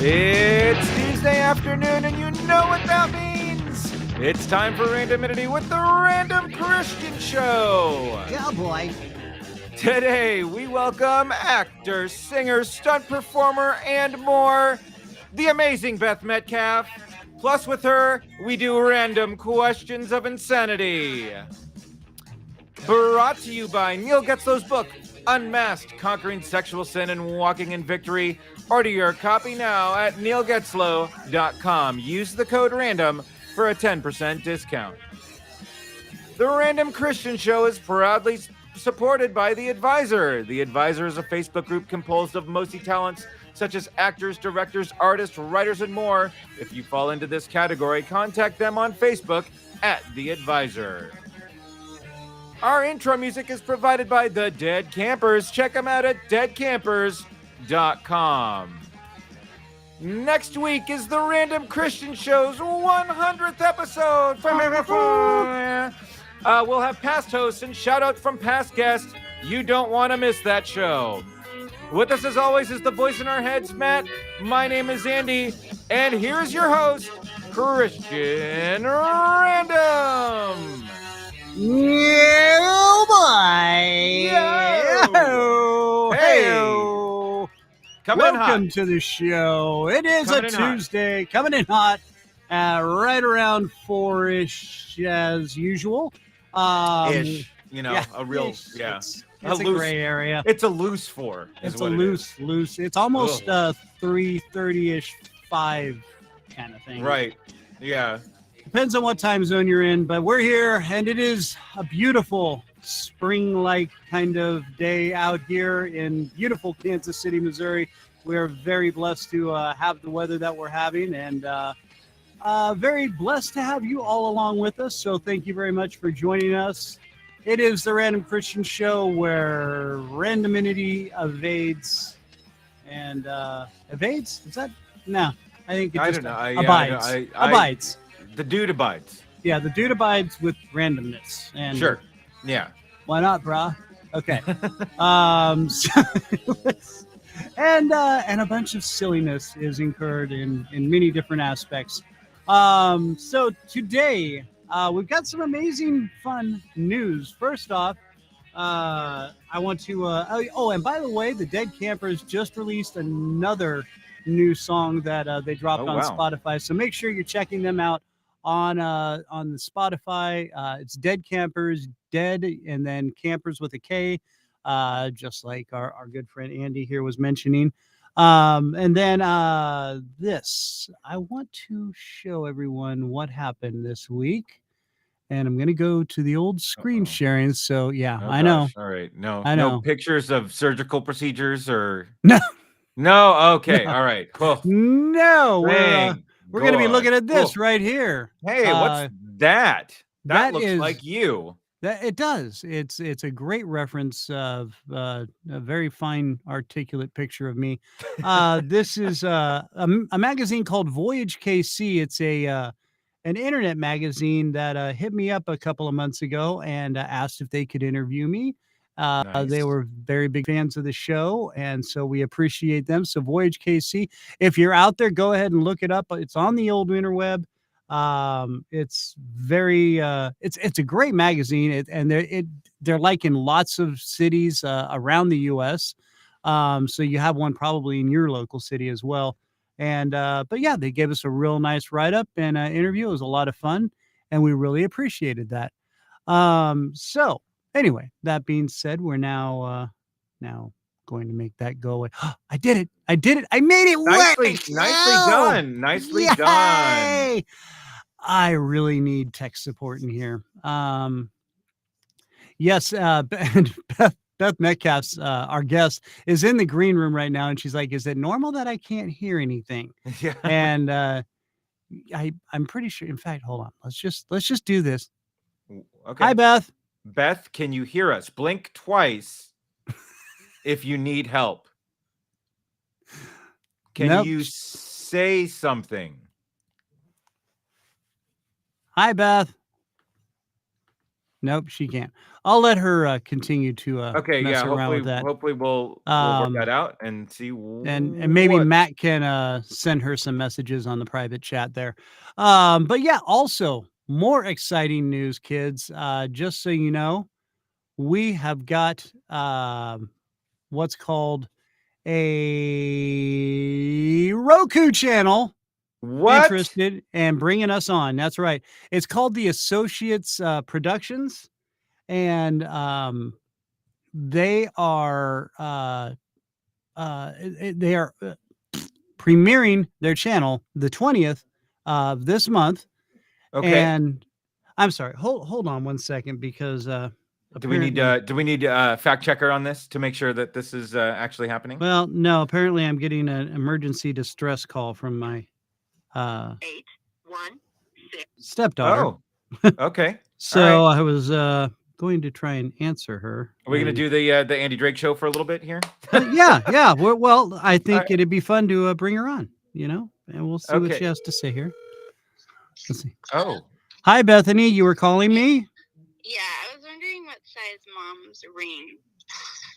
It's Tuesday afternoon, and you know what that means. It's time for Randomity with the Random Christian Show. Yeah, boy. Today, we welcome actor, singer, stunt performer, and more, the amazing Beth Metcalf. Plus, with her, we do random questions of insanity. Brought to you by Neil Getzlow's book, Unmasked, Conquering Sexual Sin and Walking in Victory. Order your copy now at neilgetzlow.com. Use the code RANDOM for a 10% discount. The Random Christian Show is proudly supported by The Advisor. The Advisor is a Facebook group composed of multi-talents such as actors, directors, artists, writers, and more. If you fall into this category, contact them on Facebook at The Advisor. Our intro music is provided by The Dead Campers. Check them out at deadcampers.com. Next week is the Random Christian Show's 100th episode. We'll have past hosts and shout-outs from past guests. You don't want to miss that show. With us, as always, is the voice in our heads, Matt. My name is Andy, and here's your host, Christian Random. Yeah, boy. Yo. Hey. Welcome to the show. It is a Tuesday, coming in hot, right around 4-ish as usual. Ish, you know, yeah, a real, ish. yeah. It's a gray area. It's a loose 4. It's a loose. It's almost 3:30-ish, 5 kind of thing. Right, yeah. Depends on what time zone you're in, but we're here, and it is a beautiful spring-like kind of day out here in beautiful Kansas City, Missouri. We are very blessed to have the weather that we're having, and very blessed to have you all along with us. So thank you very much for joining us. It is the Random Christian Show where randomity evades and evades? Is that? No, I think it just abides. Abides. The dude abides. Yeah, the dude abides with randomness. And sure. Yeah. Why not, brah? Okay. And a bunch of silliness is incurred in many different aspects. So today we've got some amazing, fun news. First off, I want to. And by the way, the Dead Campers just released another new song that they dropped on Spotify. So make sure you're checking them out on the Spotify. It's Dead Campers, Dead, and then Campers with a K, just like our good friend Andy here was mentioning. And then this, I want to show everyone what happened this week. And I'm going to go to the old screen sharing. So, yeah, I know. All right. No, I know. No pictures of surgical procedures or... No. No. Okay. No. All right. Cool. No. We're going to be looking at this right here. Hey, what's that? That looks like you. It does. It's a great reference of a very fine, articulate picture of me. This is a magazine called Voyage KC. It's an internet magazine that hit me up a couple of months ago and asked if they could interview me. Nice. They were very big fans of the show, and so we appreciate them. So Voyage KC, if you're out there, go ahead and look it up. It's on the old interweb. It's very it's a great magazine, and they're like in lots of cities around the U.S. So you have one probably in your local city as well. And but yeah, they gave us a real nice write-up and interview. It was a lot of fun, and we really appreciated that. So anyway, that being said, we're now going to make that go away. I did it. I made it work. Nicely done. I really need tech support in here. Yes, Beth Metcalf's our guest is in the green room right now, and she's like, "Is it normal that I can't hear anything?" Yeah. And I'm pretty sure. In fact, hold on. Let's just do this. Okay. Hi, Beth. Beth, can you hear us? Blink twice if you need help. Can you say something? Hi, Beth. Nope, she can't. I'll let her continue to Okay, mess yeah. around with that. Hopefully we'll work that Um, out and see and maybe what. Matt can send her some messages on the private chat there. But yeah, also more exciting news, kids. Just so you know, we have got what's called a Roku channel What? interested and bringing us on. That's right. It's called the Associates Productions, and they are they are premiering their channel the 20th of this month. Okay. And I'm sorry, hold on one second, because apparently, Do we need fact checker on this to make sure that this is actually happening? well, no, apparently I'm getting an emergency distress call from my 816. stepdaughter. Oh, okay. All So right. I was going to try and answer her. Are we gonna do the Andy Drake show for a little bit here? Yeah. Well, I think right. it'd be fun to bring her on, and we'll see what Okay. she has to say here. Let's see. Oh, Hi, Bethany. You were calling me? Yeah, I was wondering what size mom's ring.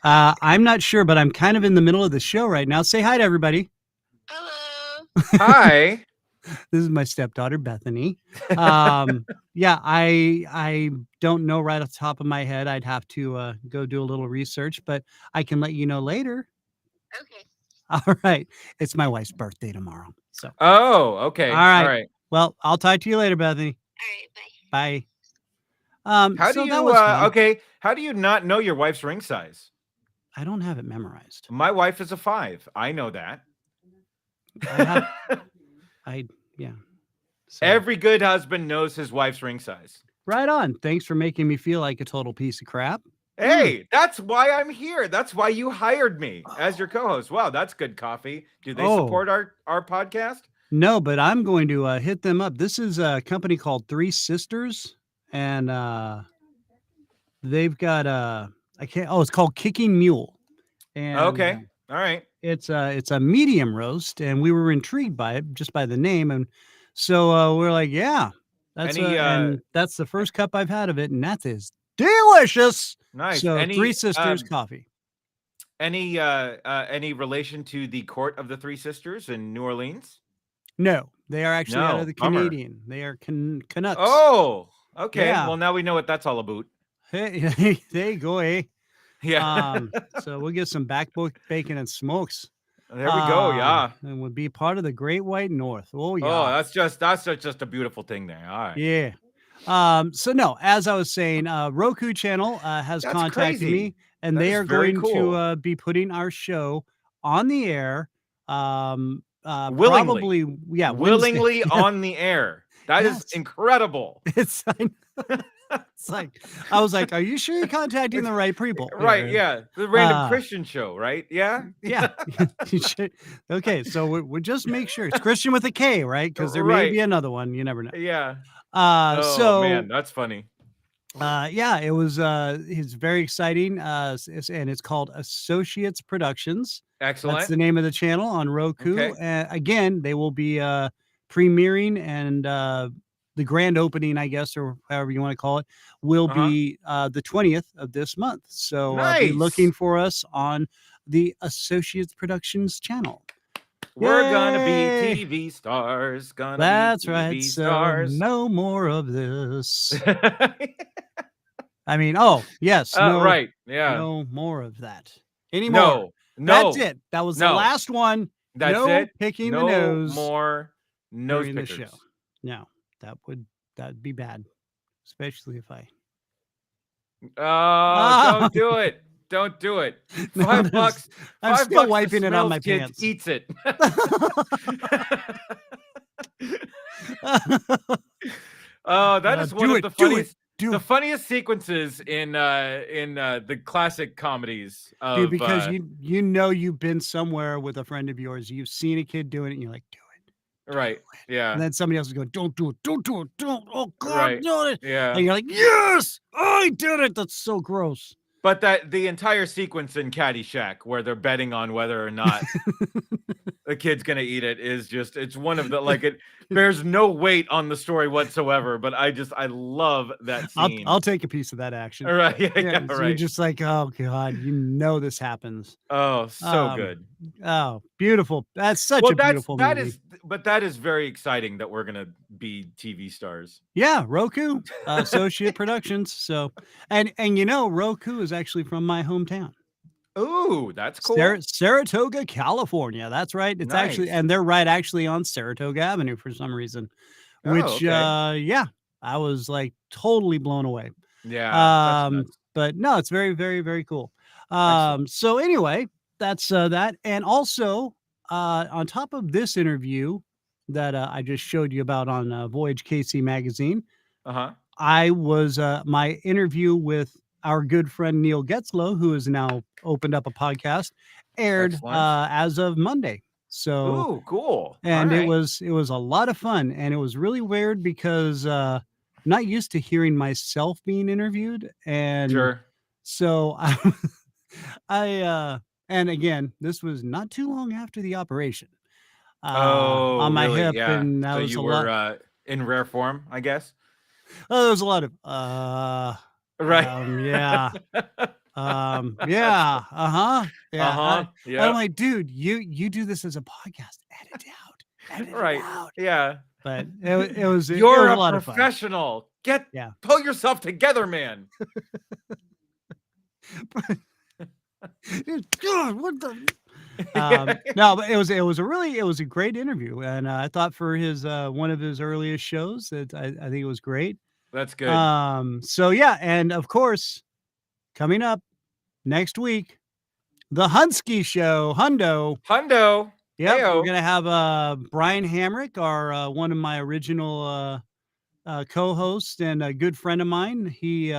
I'm not sure, but I'm kind of in the middle of the show right now. Say hi to everybody. Hello. hi. This is my stepdaughter, Bethany. Yeah, I don't know right off the top of my head. I'd have to go do a little research, but I can let you know later. Okay. All right. It's my wife's birthday tomorrow. So. Oh, okay. All right. All right. Well, I'll talk to you later, Bethany. All right, bye. Bye. How So do that you was fun. okay, how do you not know your wife's ring size? I don't have it memorized. My wife is a 5. I know that. Yeah. So. Every good husband knows his wife's ring size. Right on. Thanks for making me feel like a total piece of crap. Hey, that's why I'm here. That's why you hired me as your co-host. Wow, that's good coffee. Do they support our podcast? No, but I'm going to hit them up. This is a company called Three Sisters, and they've got it's called Kicking Mule. And okay. All right. It's a medium roast, and we were intrigued by it just by the name, and so we're like, yeah, and that's the first cup I've had of it, and that is delicious. Nice. So Three Sisters coffee. Any relation to the Court of the Three Sisters in New Orleans? No, they are actually out of the Canadian. They are Canucks. Oh, okay. Yeah. Well, now we know what that's all about. Hey, there you go, eh? Yeah. So we'll get some back bacon and smokes. There we go. Yeah. And we'll be part of the Great White North. Oh, yeah. Oh, that's just a beautiful thing there. All right. Yeah. So no, as I was saying, Roku channel has contacted me, and they are going to be putting our show on the air. Willingly. Probably, yeah, willingly on the air. That is incredible. It's like, I was like, are you sure you're contacting the right people? Right, yeah. The Random Christian show, right? Yeah? Yeah. Okay, so we'll just make sure it's Christian with a K, right? Because there may be another one. You never know. Yeah. So man, that's funny. Yeah, it was it's very exciting. And it's called Associates Productions. Excellent. That's the name of the channel on Roku. Okay. Again, they will be premiering, and the grand opening, I guess, or however you want to call it, will be the 20th of this month. So be looking for us on the Associates Productions channel. We're gonna be TV stars. That's right. Stars. So no more of this. I mean, oh yes, no, right, yeah, no more of that anymore. No, that's it. That was the last one. That's no picking the nose. No more nose pickers. The show. No, that'd be bad, especially if I. Don't do it. Don't do it. $5. I'm still wiping it on my pants. Eats it. That is one of the funniest. The funniest sequences in the classic comedies. Dude, because you know you've been somewhere with a friend of yours, you've seen a kid doing it, and you're like, do it. Right. Yeah. And then somebody else is going, don't do it, don't do it, don't. Oh God, right. do it. Yeah. And you're like, yes, I did it. That's so gross. But the entire sequence in Caddyshack where they're betting on whether or not the kid's gonna eat it is just, it's one of the, like, it bears no weight on the story whatsoever, but I love that scene. I'll take a piece of that action. All right, yeah, Yeah, so you're right. just like, oh god, this happens. Oh, so good. Oh, beautiful. That's such Well, a beautiful movie. that is very exciting that we're gonna be TV stars. Yeah, Roku, Associate Productions. So, and Roku is actually from my hometown. Ooh, that's cool. Saratoga, California. That's right. It's actually, Nice. and they're right actually on Saratoga Avenue for some reason, Oh, which, okay. yeah, I was like totally blown away. Yeah, that's nuts. But no, it's very, very, very cool. Excellent. So anyway, that's that. And also, on top of this interview that I just showed you about on Voyage KC magazine, Uh-huh. I was my interview with our good friend Neil Getzlow, who has now opened up a podcast, aired Excellent. as of Monday. So, Ooh, cool. and Alright. it was a lot of fun, and it was really weird because I'm not used to hearing myself being interviewed, and Sure. so and again, this was not too long after the operation Oh, on my really? hip, Yeah. and that So was you a lot. were in rare form, I guess? Oh, there was a lot of Right. yeah. That's Yeah, uh-huh. Yeah. Uh-huh. I'm Yep. like, dude, you do this as a podcast. Edit it out. Edit it Right. out. Yeah. But it You're was a a lot of fun. professional. Yeah. Pull yourself together, man. God, what the Yeah. no, but it was a great interview, and I thought for his one of his earliest shows that I think it was great. That's good. So yeah, and of course, coming up next week, the Hunsky Show, Hundo. Hundo. Yep, we're Heyo. gonna have Brian Hamrick, our one of my original co-hosts and a good friend of mine. He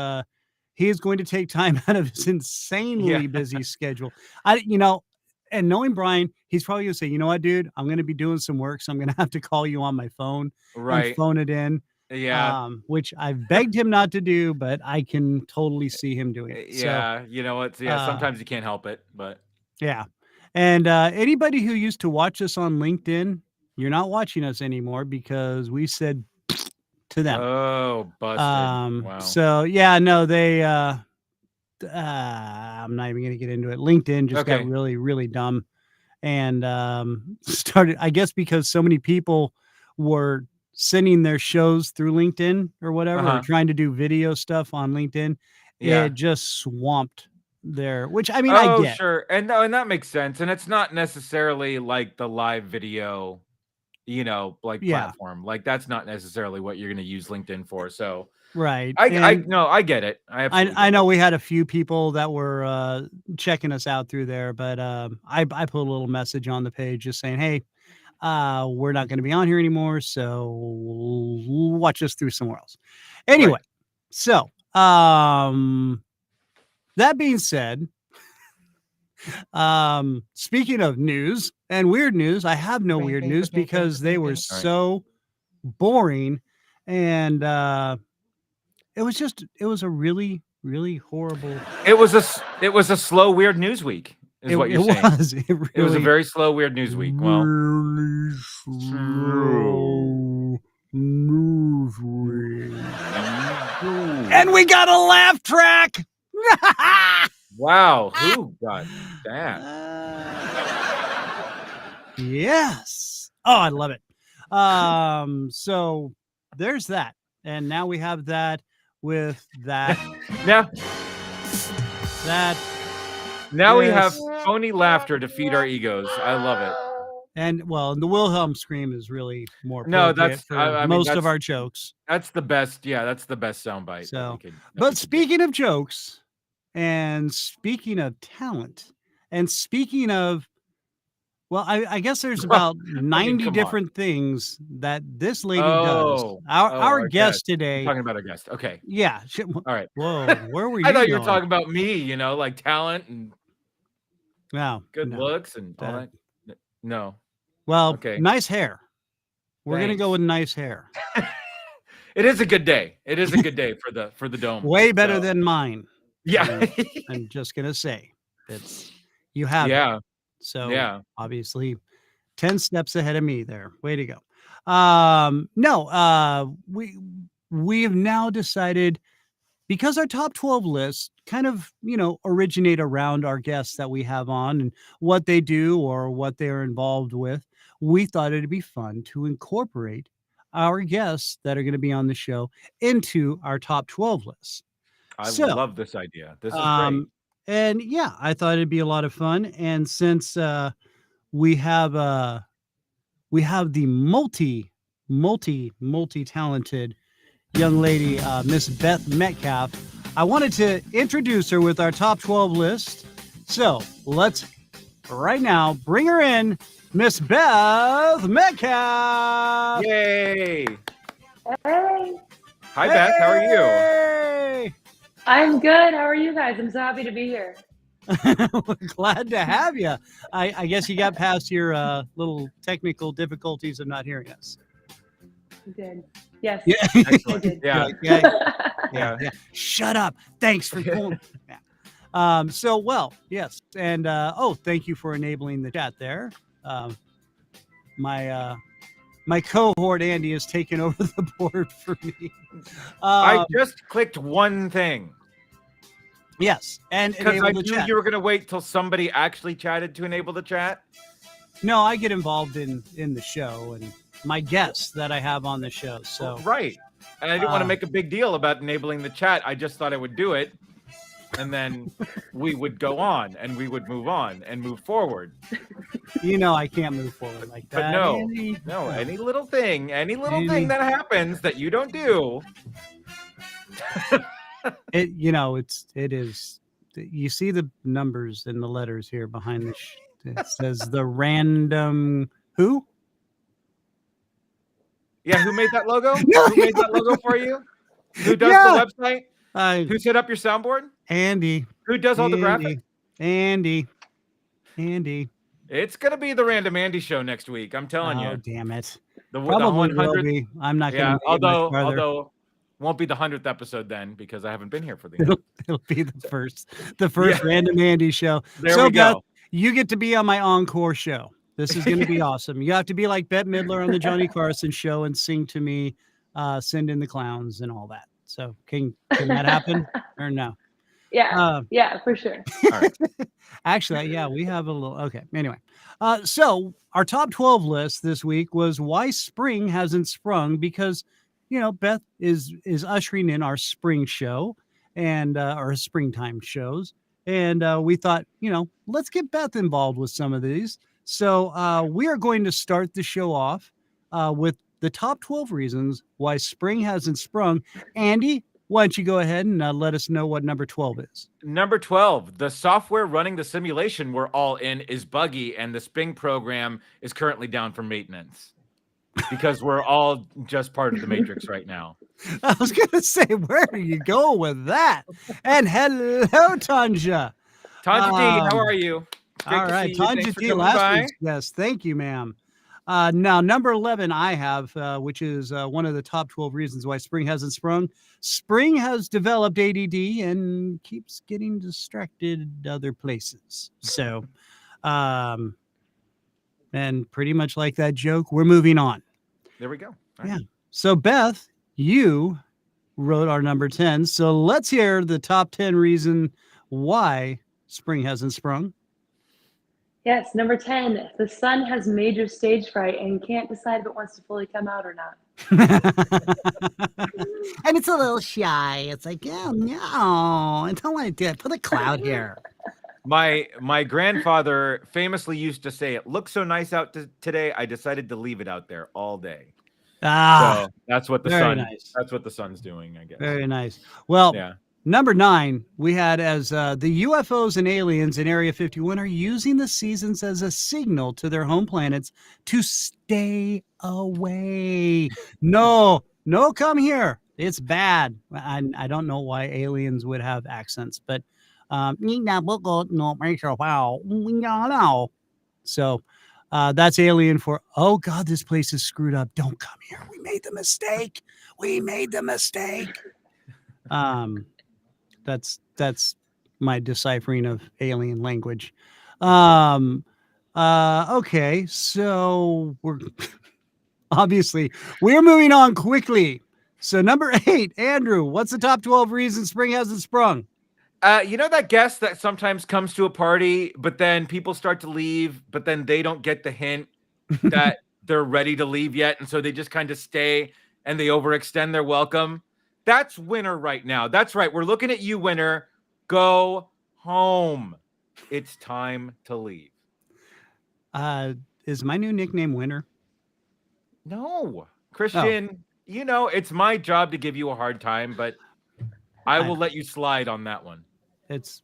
is going to take time out of his insanely Yeah. busy schedule. And knowing Brian, he's probably gonna say, you know what, dude, I'm gonna be doing some work, so I'm gonna have to call you on my phone and Right. phone it in. Yeah. Which I've begged him not to do, but I can totally see him doing it. So Yeah. You know what? Yeah, uh, sometimes you can't help it, but yeah. And anybody who used to watch us on LinkedIn, you're not watching us anymore because we said to them. oh, busted. Wow. So yeah, no, they I'm not even gonna get into it. LinkedIn just got Okay. really, really dumb and started, I guess, because so many people were sending their shows through LinkedIn or whatever, or Uh-huh. trying to do video stuff on LinkedIn. Yeah. It just swamped their, which I mean, I Oh, get. sure. And no, and that makes sense. And it's not necessarily like the live video, like Yeah, platform. Like that's not necessarily what you're gonna use LinkedIn for. So right. I And no, I get it. I absolutely I get know it. we had a few people that were checking us out through there, but I put a little message on the page just saying, hey, we're not going to be on here anymore, so watch us through somewhere else. Anyway, Right. so that being said, speaking of news and weird news, I have no weird news because they were All right. so boring, and it was a really, really horrible. It was a slow, weird news week, is what you're saying. Was. It It was a really, very slow, weird news week. Well, really slow news week. And we got a laugh track. wow, who got that? Yes. Oh, I love it. So there's that. And now we have that with that. Now we have Yes. phony laughter to feed our egos. I love it. And well, the Wilhelm scream is really more No, appropriate that's for I mean, most of that's our jokes. that's the best. Yeah, that's the best soundbite. So, that we but could speaking of jokes, and speaking of talent, and speaking of, well, I guess there's about I mean, 90 come on. different things that this lady does. Oh, Our our guest You're today, talking about our guest. Okay. yeah. All right. Whoa, where were you I thought you were going? talking about me, like talent and No, good no. looks and all That- that. No. Well, Okay. nice hair. We're gonna go Thanks. with nice hair. It is a good day. It is a good day for the dome. Way better So, than mine. yeah. I'm just gonna say, it's you have it. yeah. So Yeah. obviously, 10 steps ahead of me there. Way to go. No, we have now decided, because our top 12 lists kind of, originate around our guests that we have on and what they do or what they're involved with. We thought it'd be fun to incorporate our guests that are going to be on the show into our top 12 lists. I So, love this idea. This is great. And yeah, I thought it'd be a lot of fun. And since we have the multi-talented young lady, Miss Beth Metcalf, I wanted to introduce her with our top 12 list. So let's right now bring her in, Miss Beth Metcalf. Yay! Hey, Hi, Beth. How are you? Hey! I'm good. How are you guys? I'm so happy to be here. We're glad to have you. I guess you got past your little technical difficulties of not hearing us. You did. Yes. Yeah. I Excellent. did. Yeah. Yeah. Shut up. Thanks for pulling. Yeah. So, well, yes. And, thank you for enabling the chat there. My cohort, Andy, has taken over the board for me. I just clicked one thing. Yes. And Because enable I the knew chat. you were going to wait till somebody actually chatted to enable the chat. No, I get involved in the show and my guests that I have on the show. So Right. And I didn't want to make a big deal about enabling the chat. I just thought I would do it. And then we would go on and we would move on and move forward. I can't move forward like that. But no, Andy. any little thing that happens that you don't do. It is. You see the numbers and the letters here behind the. It says the random who? Yeah, who made that logo? Who made that logo for you? Who does the website? Who set up your soundboard? Andy. Who does all the graphics? Andy. It's gonna be the Random Andy show next week. I'm telling you. Oh, damn it! The Probably 100th. will be. I'm not going to. Although won't be the 100th episode then because I haven't been here for the. It'll be the first Random Andy show. There we go. Beth, you get to be on my encore show. This is going to be awesome. You have to be like Bette Midler on the Johnny Carson show and sing to me, send in the clowns and all that. So can that happen or no? Yeah. Yeah, for sure. All right. Actually, yeah, we have a little. Okay. Anyway, so our top 12 list this week was why spring hasn't sprung, because, Beth is ushering in our spring show and our springtime shows. And we thought, let's get Beth involved with some of these. So we are going to start the show off with the top 12 reasons why spring hasn't sprung. Andy, why don't you go ahead and let us know what number 12 is? Number 12, the software running the simulation we're all in is buggy, and the spring program is currently down for maintenance because we're all just part of the matrix right now. I was going to say, where do you go with that? And hello, Tanja. Tanja D, how are you? All right, Tanja D, last week. Yes, thank you, ma'am. Now, number 11 I have, which is one of the top 12 reasons why spring hasn't sprung. Spring has developed ADD and keeps getting distracted other places. So, and pretty much like that joke, we're moving on. There we go. All right. Yeah. So, Beth, you wrote our number 10. So let's hear the top 10 reason why spring hasn't sprung. Yes, number 10, the sun has major stage fright and can't decide if it wants to fully come out or not. And it's a little shy. It's like, oh, no, I don't want to do it. Put a cloud here. My grandfather famously used to say, "It looks so nice out today. I decided to leave it out there all day." So that's what the sun. Nice. That's what the sun's doing, I guess. Very nice. Well, yeah. Number 9, we had as the UFOs and aliens in Area 51 are using the seasons as a signal to their home planets to stay away. No, come here. It's bad. I don't know why aliens would have accents, but so that's alien for, oh God, this place is screwed up. Don't come here. We made the mistake. That's my deciphering of alien language. Okay, so we're obviously we're moving on quickly. So number 8, Andrew, what's the top 12 reasons spring hasn't sprung? You know that guest that sometimes comes to a party, but then people start to leave, but then they don't get the hint that they're ready to leave yet, and so they just kind of stay and they overextend their welcome. That's Winner right now. That's right. We're looking at you, Winner. Go home. It's time to leave. Is my new nickname Winner? No, Christian, you know, it's my job to give you a hard time, but I will let you slide on that one. It's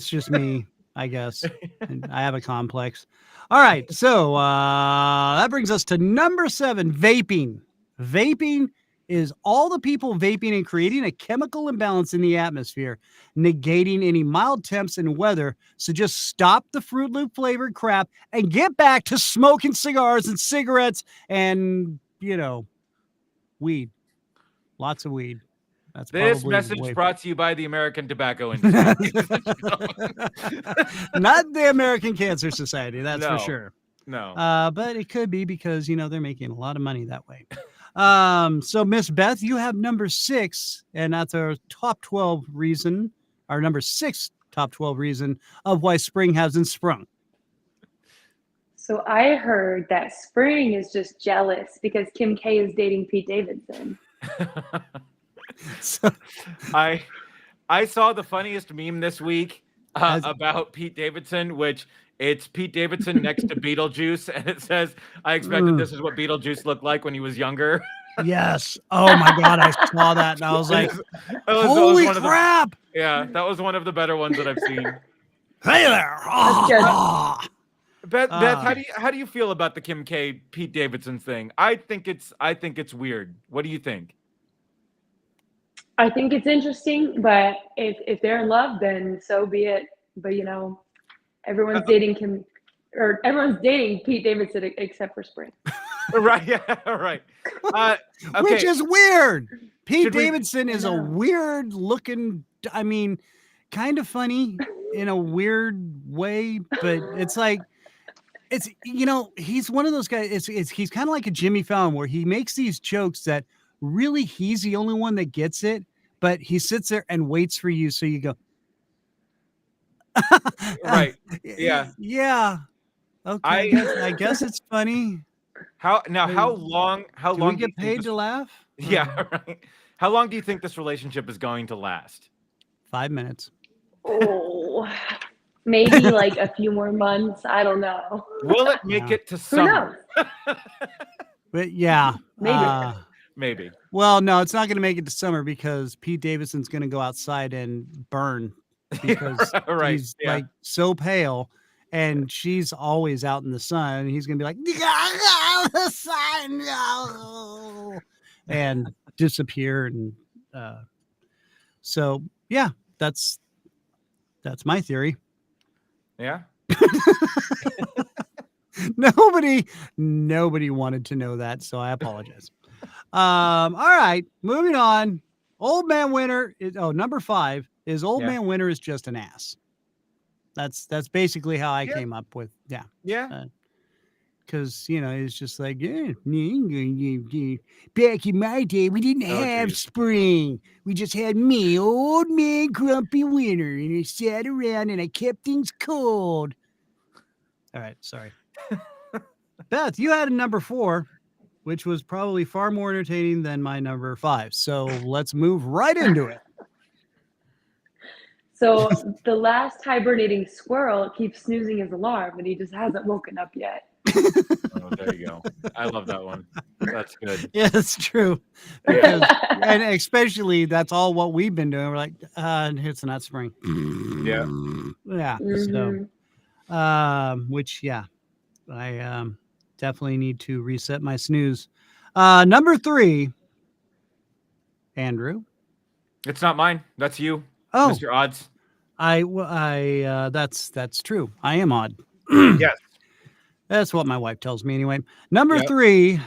just me, I guess. And I have a complex. All right, so that brings us to number 7, vaping. Vaping is all the people vaping and creating a chemical imbalance in the atmosphere, negating any mild temps and weather. So just stop the Fruit Loop flavored crap and get back to smoking cigars and cigarettes and, weed. Lots of weed. That's This probably message brought to you by the American Tobacco Industry. Not the American Cancer Society, that's for sure. No. But it could be because, they're making a lot of money that way. So Miss Beth, you have number 6, and that's our top 12 reason, our number 6 top 12 reason of why spring hasn't sprung. So I heard that spring is just jealous because Kim K is dating Pete Davidson. So, I saw the funniest meme this week about Pete Davidson, which it's Pete Davidson next to Beetlejuice, and it says, "I expected this is what Beetlejuice looked like when he was younger." Yes. Oh my God, I saw that and I was like, "Holy crap!" Yeah, that was one of the better ones that I've seen. Hey there. Beth, how do you feel about the Kim K Pete Davidson thing? I think it's weird. What do you think? I think it's interesting, but if they're in love, then so be it. But everyone's dating everyone's dating Pete Davidson except for spring. Right, yeah, right. Okay. Which is weird. Pete Davidson is a weird looking, kind of funny in a weird way, but it's like, he's one of those guys. He's kind of like a Jimmy Fallon where he makes these jokes that really he's the only one that gets it, but he sits there and waits for you. So you go, right. Yeah. Yeah. Okay. I guess it's funny. How long do we get paid to laugh? Yeah. Right. How long do you think this relationship is going to last? 5 minutes. Oh, maybe like a few more months. I don't know. Will it make it to summer? Who knows? But yeah, maybe. Well, no, it's not going to make it to summer because Pete Davidson's going to go outside and burn because he's like so pale, and she's always out in the sun. And he's going to be like, the sun, no, and disappear. And so, yeah, that's my theory. Yeah. Nobody wanted to know that, so I apologize. All right, moving on. Old Man Winter is number 5 is Old Man Winter is just an ass. That's basically how I came up with because it's just like back in my day we didn't have spring, we just had me, Old Man Grumpy Winter, and I sat around and I kept things cold. All right, sorry. Beth, you had a number 4, which was probably far more entertaining than my number 5. So let's move right into it. So the last hibernating squirrel keeps snoozing his alarm, and he just hasn't woken up yet. Oh, there you go. I love that one. That's good. Yeah, that's true. Because, and especially that's all what we've been doing. We're like, it's not spring. Yeah. Yeah. Mm-hmm. So, which, I definitely need to reset my snooze. Number 3, Andrew. It's not mine. That's you. Oh, Mr. Odds. That's true. I am odd. Yes. That's what my wife tells me anyway. Number 3,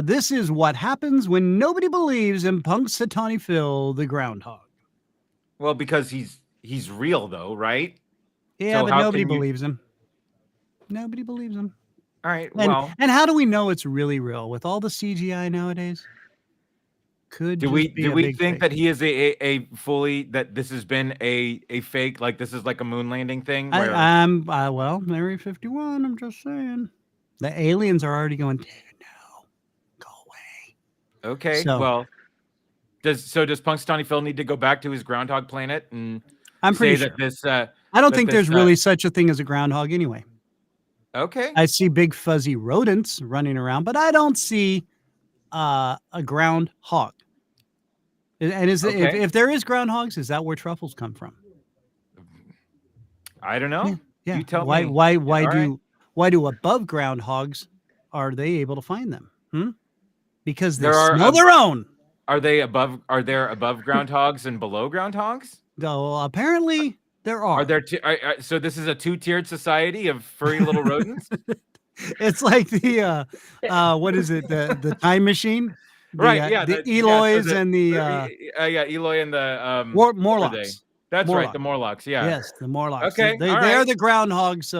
this is what happens when nobody believes in Punxsutawney Phil, the groundhog. Well, because he's real though, right? Yeah, So but nobody believes him. Nobody believes them. All right. And, Well, and how do we know it's really real with all the CGI nowadays? Could do just be we a big think fake. that he is a fully that this has been a fake, like this is like a moon landing thing? Where Well, Area 51. I'm just saying, the aliens are already going. David, no, go away. okay, So- well, does Punxsutawney Phil need to go back to his groundhog planet and I'm say pretty sure. that this? I don't that think this, there's really such a thing as a groundhog anyway. Okay. I see big fuzzy rodents running around, but I don't see a groundhog. And Okay. if there is groundhogs, is that where truffles come from? I don't know. Yeah. You tell why me. why All why do above ground hogs are they able to find them? Because they There are smell their own. Are there above ground hogs and below ground hogs? Though apparently there are. Are there so this is a two-tiered society of furry little rodents? It's like the what is it? The time machine? Right, yeah, The yeah, so Eloys the- and the yeah, Eloy and the what are they? Morlocks. That's right, the Morlock. Morlocks. Yeah. Yes, the Morlocks. Okay, They all are right. the groundhogs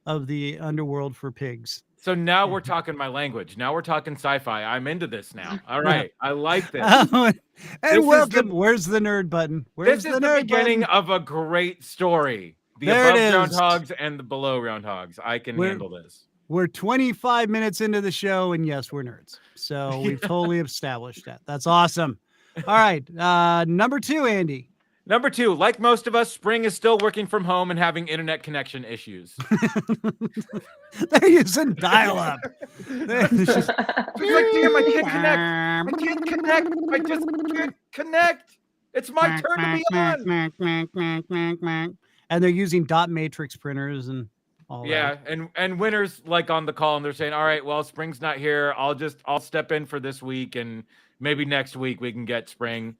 of the underworld for pigs. So now we're talking my language. Now we're talking sci-fi. I'm into this now. All right, I like this. And is welcome. the- Where's the nerd button? Where's This is the nerd beginning button? of a great story. The There it above is. groundhogs and the below groundhogs. I can We're- handle this. We're 25 minutes into the show, and yes, we're nerds. So we've totally established that. That's awesome. All right. Number 2, Andy. Number 2, like most of us, Spring is still working from home and having internet connection issues. They're using dial-up. It's just like, damn, I can't connect. I can't connect. I just can't connect. It's my turn to be on. And they're using dot matrix printers and all Yeah, that. and Winter's like on the call and they're saying, all right, well, Spring's not here. I'll step in for this week and maybe next week we can get Spring.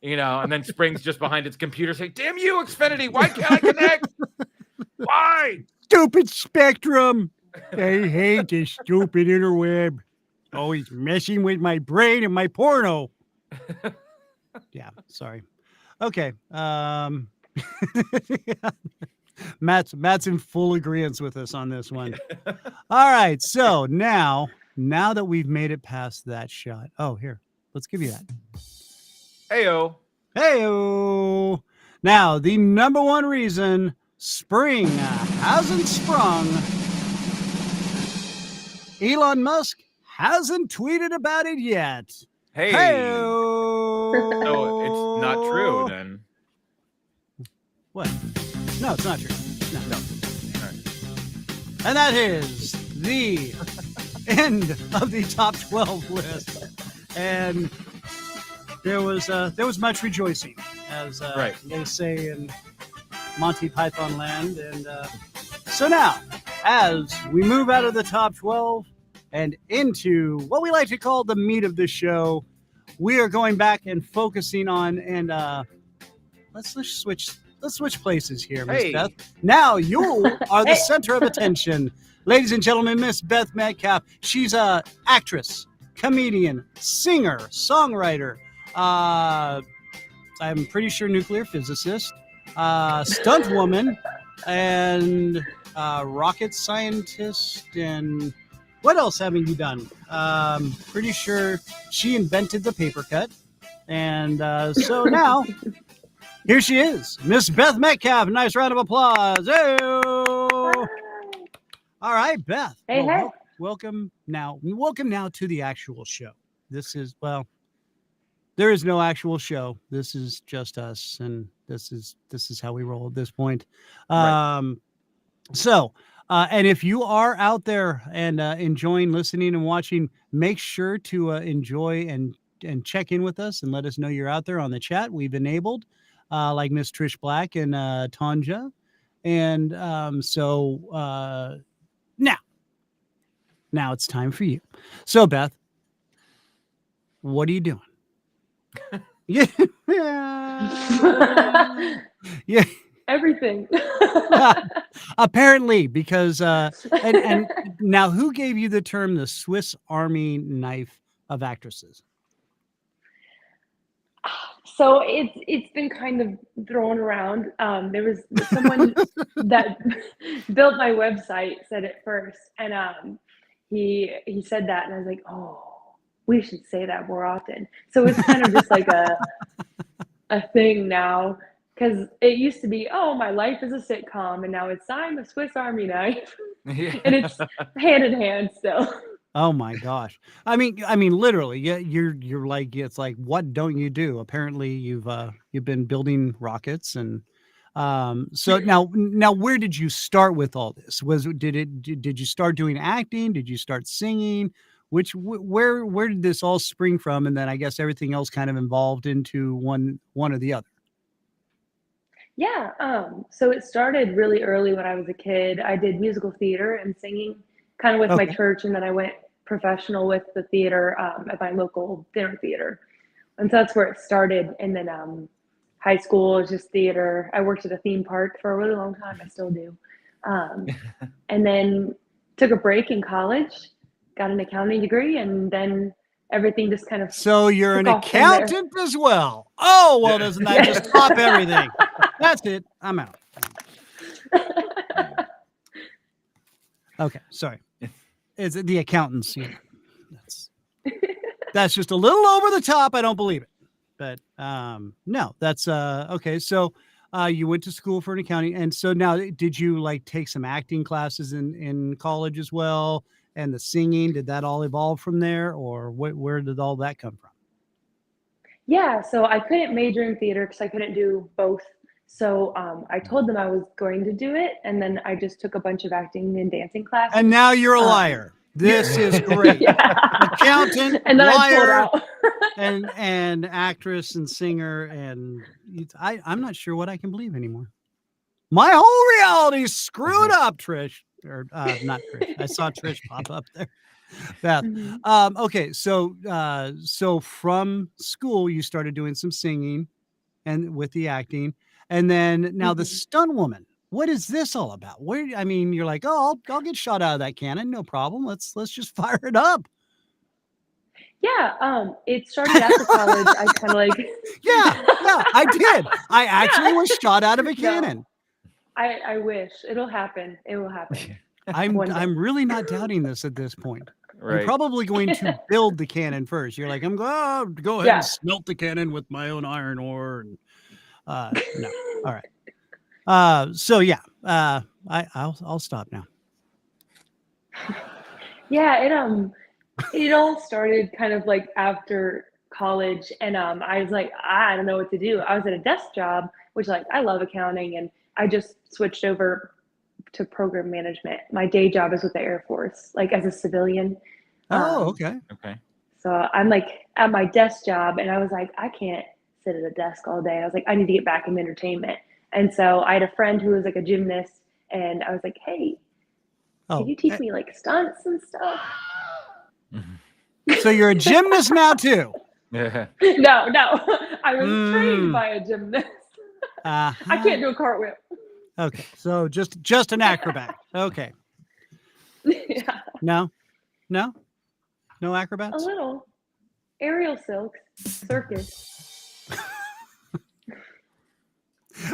And then Spring's just behind its computer saying, damn you, Xfinity, why can't I connect? Why? Stupid Spectrum. I hate this stupid interweb. Always messing with my brain and my porno. Yeah, sorry. Okay. Matt's in full agreement with us on this one. All right. So now that we've made it past that shot. Oh, here. Let's give you that. Heyo. Heyo. Now, the number one reason spring hasn't sprung. Elon Musk hasn't tweeted about it yet. Hey. Heyo. So it's not true then. What? No, it's not true. No. All right. And that is the end of the top 12 list. And there was much rejoicing, as Right. they say in Monty Python land. And so now, as we move out of the top 12 and into what we like to call the meat of the show, we are going back and focusing on let's switch places here, Miss Hey. Beth. Now you are the center of attention. Ladies and gentlemen, Miss Beth Metcalf. She's a actress, comedian, singer, songwriter. I'm pretty sure nuclear physicist, stuntwoman, and rocket scientist. And what else haven't you done? Pretty sure she invented the paper cut. And so now, here she is, Miss Beth Metcalf. Nice round of applause. Hey! All right, Beth. Hey, hey. Welcome now to the actual show. This is, well, there is no actual show. This is just us, and this is how we roll at this point. Right. So, and if you are out there and enjoying listening and watching, make sure to enjoy and check in with us and let us know you're out there on the chat. We've enabled like Miss Trish Black and Tanja, and so now it's time for you. So, Beth, what are you doing? Yeah. Yeah. Everything. Apparently, because and now who gave you the term the Swiss Army knife of actresses? So it's been kind of thrown around. There was someone that built my website said it first, and he said that, and I was like, oh, we should say that more often. So it's kind of just like a thing now, because it used to be, oh, my life is a sitcom, and now it's I'm a Swiss Army knife, and it's hand in hand still. Oh my gosh. I mean, literally, yeah, you're like, it's like, what don't you do? Apparently you've been building rockets, and so now where did you start with all this? Did you start doing acting? Did you start singing? Where did this all spring from? And then I guess everything else kind of involved into one or the other. Yeah, so it started really early when I was a kid. I did musical theater and singing kind of with my Okay. church, and then I went professional with the theater at my local dinner theater. And so that's where it started. And then high school was just theater. I worked at a theme park for a really long time. I still do. And then took a break in college, got an accounting degree, and then everything just kind of So you're an took off from there. accountant as well. Oh, well, doesn't that just top everything? That's it. I'm out. Okay, sorry. It's the accountants. You know, that's just a little over the top. I don't believe it. But no, that's okay. So you went to school for an accounting, and so now did you like take some acting classes in college as well? And the singing, did that all evolve from there, or where did all that come from? Yeah, so I couldn't major in theater because I couldn't do both. So I told them I was going to do it, and then I just took a bunch of acting and dancing classes. And now you're a liar. This is great. Yeah. Accountant, and then I pulled liar, out. and actress and singer, and I'm not sure what I can believe anymore. My whole reality's screwed up, Trish. Or not Trish. I saw Trish pop up there. Beth. Mhm. Okay, so from school you started doing some singing and with the acting, and then now the Mhm. Stuntwoman. What is this all about? I mean, you're like, oh, I'll get shot out of that cannon, no problem. Let's just fire it up. Yeah, it started after college. I kind of like. Yeah, I did. I actually Yeah. was shot out of a No, cannon. I wish it'll happen. It will happen. One day. I'm really not doubting this at this point. I'm Right. probably going to build the cannon first. You're like, I'm going to go ahead Yeah. and smelt the cannon with my own iron ore. And no, all right. So yeah, I'll stop now. Yeah, it all started kind of like after college, and I was like, I don't know what to do. I was at a desk job, which like I love accounting, and I just switched over to program management. My day job is with the Air Force, like as a civilian. Oh, okay. Okay. So I'm like at my desk job, and I was like, I can't sit at a desk all day. I was like, I need to get back in entertainment. And so I had a friend who was like a gymnast, and I was like, hey, Oh, can you teach me like stunts and stuff? so you're a gymnast now too. Yeah. No, I was trained by a gymnast. I can't do a cartwheel. Okay, so just an acrobat. Okay. Yeah, No a acrobats. little. Aerial silks, circus.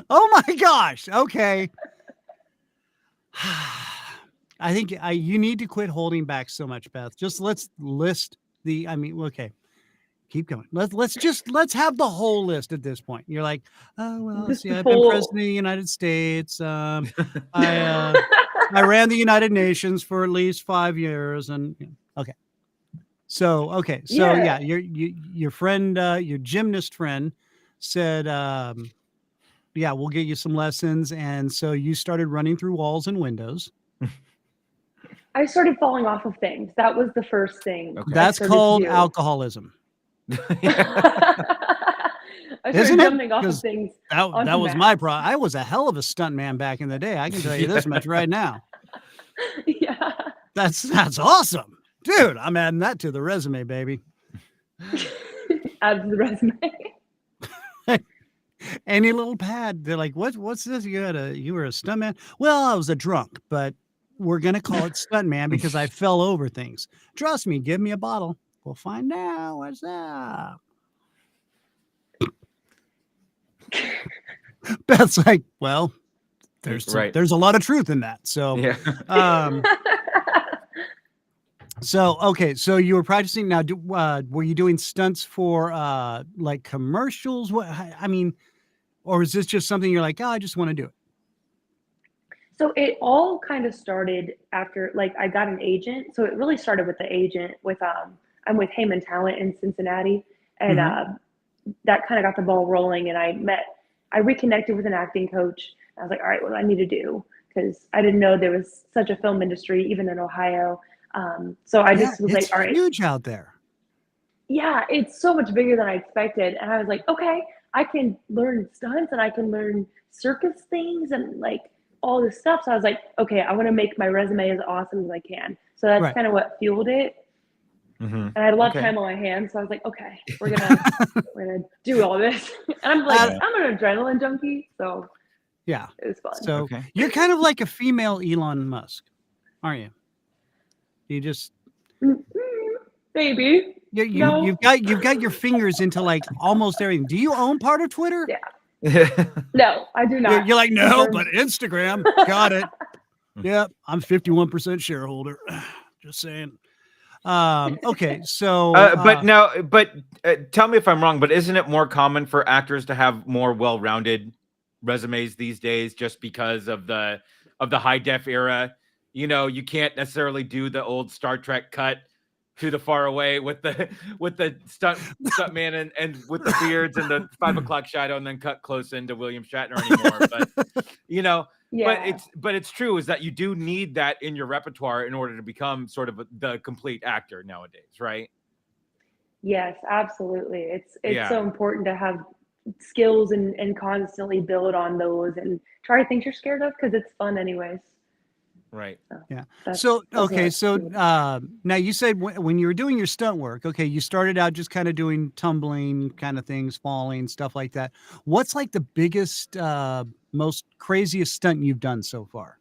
Oh my gosh. Okay. I think you need to quit holding back so much, Beth. Just let's list okay. Keep going. Let's have the whole list at this point. You're like, oh well, Just see, the I've been full- president of the United States. I ran the United Nations for at least 5 years, and okay. So yeah, your friend, your gymnast friend, said, yeah, we'll get you some lessons, and so you started running through walls and windows. I started falling off of things. That was the first thing. Okay. That's I started to called do. alcoholism. I started Isn't it? jumping off of 'Cause things. That onto was mats. my problem. I was a hell of a stunt man back in the day. I can tell you this much right now. Yeah. That's awesome, dude. I'm adding that to the resume, baby. Add to the resume. Any little pad, they're like, what's this? You were a stunt man? Well, I was a drunk, but we're gonna call it stunt man because I fell over things. Trust me, give me a bottle. We'll find out what's up. Beth's like, well, there's Right. there's a lot of truth in that. So, Yeah. So okay, so you were practicing now. Were you doing stunts for like commercials? What I mean, or is this just something you're like, oh, I just want to do it? So it all kind of started after, like, I got an agent. So it really started with the agent. With I'm with Heyman Talent in Cincinnati, and that kind of got the ball rolling. And I reconnected with an acting coach. I was like, all right, what do I need to do? Because I didn't know there was such a film industry even in Ohio. So I just was like, all right, huge out there. yeah, it's so much bigger than I expected. And I was like, okay, I can learn stunts and I can learn circus things and like all this stuff. So I was like, okay, I want to make my resume as awesome as I can. So that's kind of what fueled it. And I had a lot of time on my hands. So I was like, okay, we're gonna do all this. And I'm like, I'm an adrenaline junkie. So yeah, it was fun. So you're kind of like a female Elon Musk, aren't you? You just maybe. You've got your fingers into like almost everything. Do you own part of Twitter? Yeah. No, I do not. You're like, no, but Instagram. Got it. Yep, I'm 51% shareholder. Just saying. Okay, so but tell me if I'm wrong, but isn't it more common for actors to have more well-rounded resumes these days just because of the high def era? You know, you can't necessarily do the old Star Trek cut to the far away with the stuntman and with the beards and the 5 o'clock shadow and then cut close into William Shatner anymore. But you know, but it's true is that you do need that in your repertoire in order to become sort of the complete actor nowadays, right? Yes, absolutely. It's so important to have skills and constantly build on those and try things you're scared of because it's fun anyways. Right. So now you said when you were doing your stunt work, okay, you started out just kind of doing tumbling kind of things, falling, stuff like that. What's like the biggest, most craziest stunt you've done so far?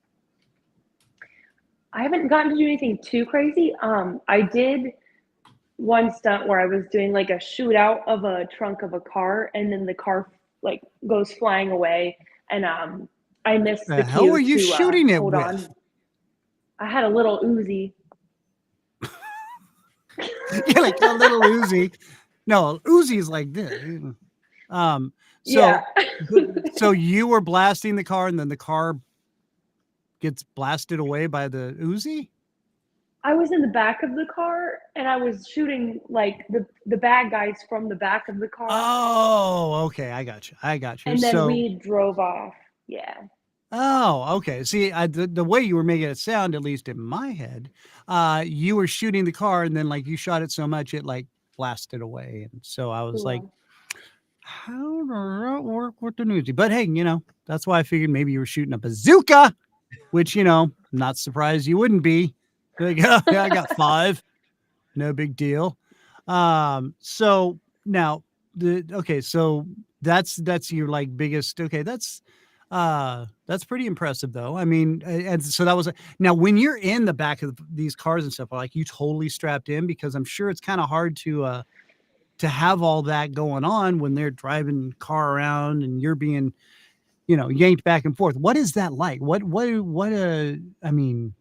I haven't gotten to do anything too crazy. I did one stunt where I was doing like a shootout of a trunk of a car, and then the car like goes flying away, and I missed the hell cue were you to shooting it hold with? on. I had a little Uzi. Yeah, like a little Uzi. No, Uzi is like this. So you were blasting the car, and then the car gets blasted away by the Uzi? I was in the back of the car, and I was shooting like the bad guys from the back of the car. Oh, okay. I got you. And then we drove off. Yeah. Oh, okay. See, the way you were making it sound, at least in my head, you were shooting the car, and then like you shot it so much it like blasted away, and so I was like, how does that work with the Uzi? But hey, you know, that's why I figured maybe you were shooting a bazooka, which, you know, I'm not surprised you wouldn't be. Like, oh, yeah, I got 5, no big deal. So now so that's your like biggest. Okay, that's pretty impressive though. I mean, and so that was now when you're in the back of these cars and stuff, like you totally strapped in, because I'm sure it's kind of hard to have all that going on when they're driving the car around and you're being, you know, yanked back and forth. What is that like? I mean,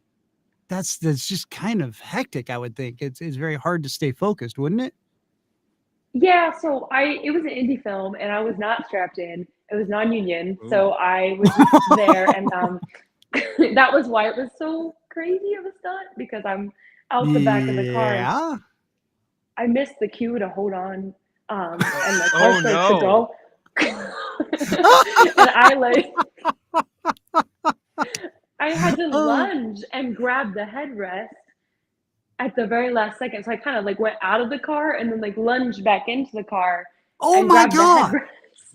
that's just kind of hectic. I would think it's very hard to stay focused, wouldn't it? Yeah, so it was an indie film, and I was not strapped in. It was non-union, so I was just there, and that was why it was so crazy of a stunt, because I'm out the back of the car. Yeah. I missed the cue to hold on, and the car started to go. And I had to lunge and grab the headrest at the very last second. So I kind of like went out of the car and then like lunged back into the car. Oh my God.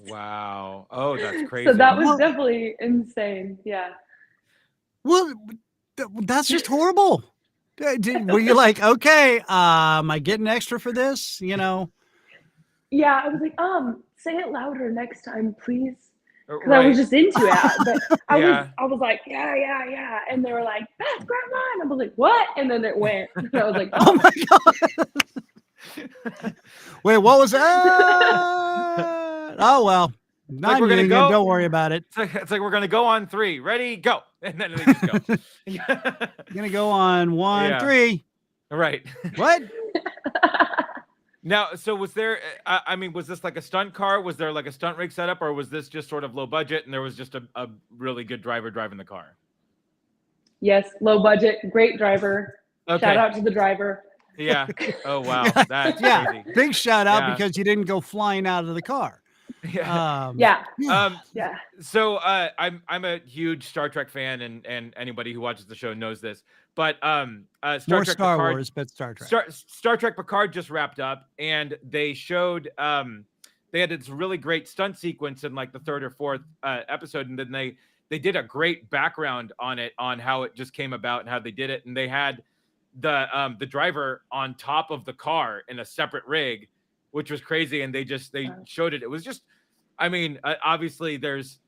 Wow. Oh, that's crazy. So that was definitely insane. Yeah. Well, that's just horrible. Were you like, okay, am I getting extra for this? You know? Yeah, I was like, say it louder next time, please. Because I was just into it. But I was like, yeah. And they were like, Beth, grab mine. I was like, what? And then it went. And I was like, oh my God. Wait, what was that? Oh, well, Not we're gonna union, go. don't worry about it. It's like we're gonna go on 3. Ready, go, and then they just go. I'm gonna go on 1, Yeah. 3. Right. What? Now, so was there? I mean, was this like a stunt car? Was there like a stunt rig setup, or was this just sort of low budget and there was just a really good driver driving the car? Yes, low budget, great driver. Okay. Shout out to the driver. Yeah. Oh wow, that's Yeah, crazy. big shout out Yeah. because you didn't go flying out of the car. Yeah. Yeah. Yeah. So I'm a huge Star Trek fan, and anybody who watches the show knows this. But More Star Trek Star Picard, Wars, but Star Trek. Star Trek Picard just wrapped up, and they showed they had this really great stunt sequence in like the 3rd or 4th episode, and then they did a great background on it, on how it just came about and how they did it, and they had the driver on top of the car in a separate rig, which was crazy, and they showed it. It was just, I mean, obviously there's,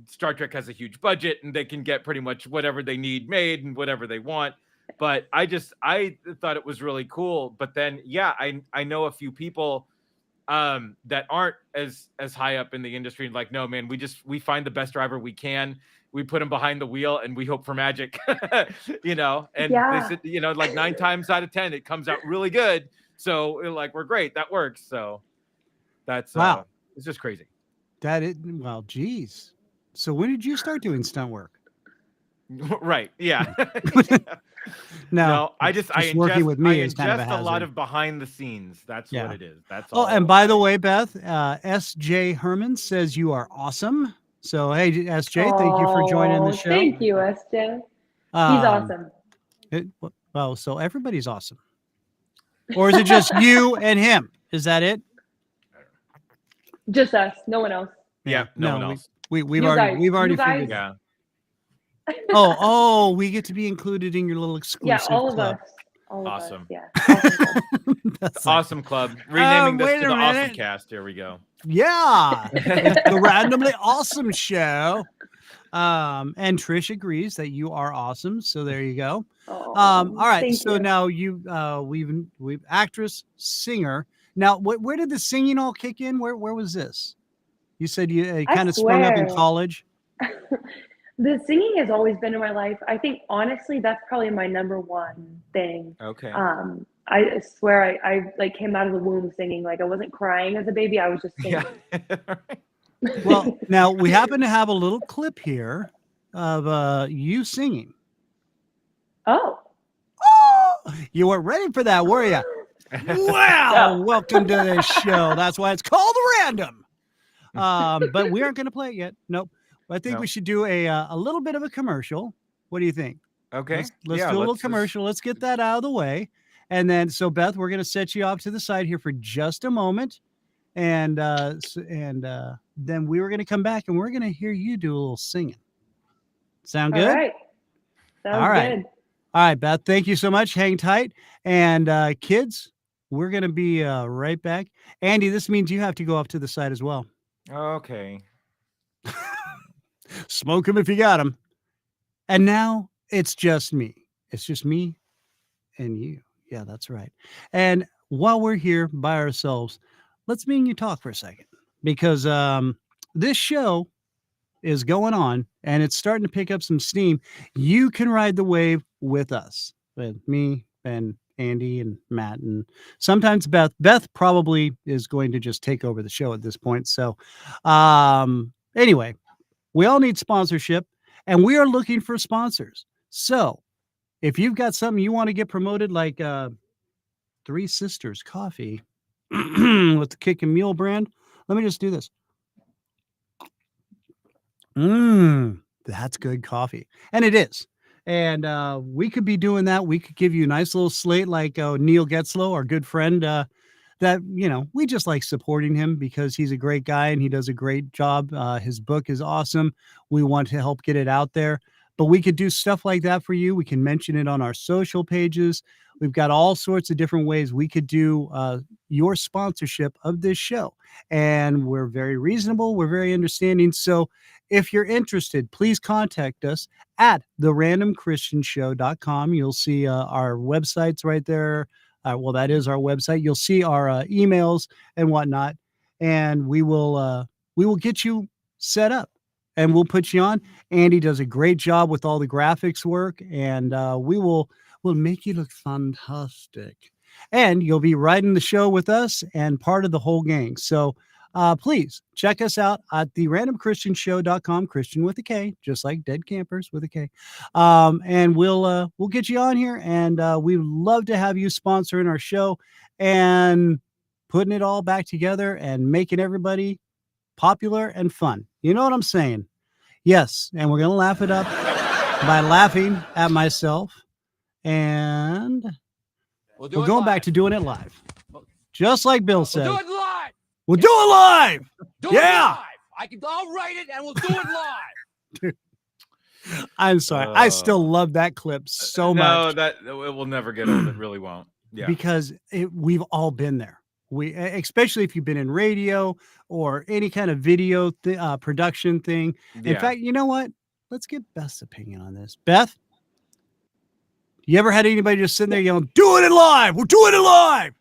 Star Trek has a huge budget and they can get pretty much whatever they need made and whatever they want. But I thought it was really cool. But then, yeah, I know a few people that aren't as high up in the industry, and like, no, man, we find the best driver we can. We put him behind the wheel and we hope for magic, and they said, like 9 times out of 10, it comes out really good. So like, we're great. That works. So that's, wow. It's just crazy. Well, geez. So when did you start doing stunt work? Right. Yeah. No, I working with me is kind of a a hazard. lot of behind the scenes. That's what it is. That's all. all. Oh, and by the way, Beth, S.J. Herman says you are awesome. So, hey, S.J., thank you for joining the show. Thank you, S.J. He's awesome. Well, so everybody's awesome. Or is it just you and him? Is that it? Just us. No one else. Yeah, no one else. We've already figured. Yeah. Oh, we get to be included in your little exclusive all of club. us. All Awesome. Of us, yeah. That's Awesome club. Renaming this wait to a the minute. Awesome Cast. Here we go. Yeah. It's the Randomly Awesome Show. And Trish agrees that you are awesome. So there you go. All right. So now we've actress, singer. Now, where did the singing all kick in? Where was this? You said you kind of sprung up in college. The singing has always been in my life. I think, honestly, that's probably my number one thing. Okay. I swear I like came out of the womb singing. Like, I wasn't crying as a baby. I was just singing. Yeah. Well, now we happen to have a little clip here of you singing. Oh, you weren't ready for that, were you? Wow. Welcome to the show. That's why it's called Random. But we aren't going to play it yet. Nope. I think we should do a little bit of a commercial. What do you think? Okay. Let's do a little commercial. Let's get that out of the way. And then, so Beth, we're going to set you off to the side here for just a moment. And then we were going to come back and we're going to hear you do a little singing. Sound good? All right. Sounds good. All right, Beth, thank you so much. Hang tight. And kids, we're going to be right back. Andy, this means you have to go off to the side as well. Okay. Smoke him if you got him. And now it's just me. It's just me and you. Yeah, that's right. And while we're here by ourselves, let's me and you talk for a second, because this show is going on and it's starting to pick up some steam. You can ride the wave with us, with me and Andy and Matt, and sometimes Beth. Beth probably is going to just take over the show at this point. So anyway, we all need sponsorship and we are looking for sponsors. So if you've got something you want to get promoted, like Three Sisters Coffee with the Kick and Mule brand, let me just do this. That's good coffee. And it is. And we could be doing that. We could give you a nice little slate like Neil Getzlow, our good friend, that, we just like supporting him because he's a great guy and he does a great job. His book is awesome. We want to help get it out there. But we could do stuff like that for you. We can mention it on our social pages. We've got all sorts of different ways we could do your sponsorship of this show. And we're very reasonable. We're very understanding. So if you're interested, please contact us at therandomchristianshow.com. You'll see our websites right there. Well, that is our website. You'll see our emails and whatnot. and we will get you set up, and we'll put you on. Andy does a great job with all the graphics work, and we'll make you look fantastic. And you'll be riding the show with us and part of the whole gang. So please check us out at the randomchristianshow.com, Christian with a K, just like Dead Campers with a K. And we'll get you on here, and we'd love to have you sponsoring our show and putting it all back together and making everybody popular and fun. You know what I'm saying? Yes. And we're going to laugh it up by laughing at myself. And we're going back to doing it live. Just like Bill said. We'll do it live. We'll do it live. Do Yeah. it live. I'll write it and we'll do it live. I'm sorry. I still love that clip so much. No, it will never get old. It really won't. Yeah. Because we've all been there. Especially if you've been in radio or any kind of video production thing. In fact, you know what? Let's get Beth's opinion on this. Beth, you ever had anybody just sitting there yelling, "Do it live! We're doing it live!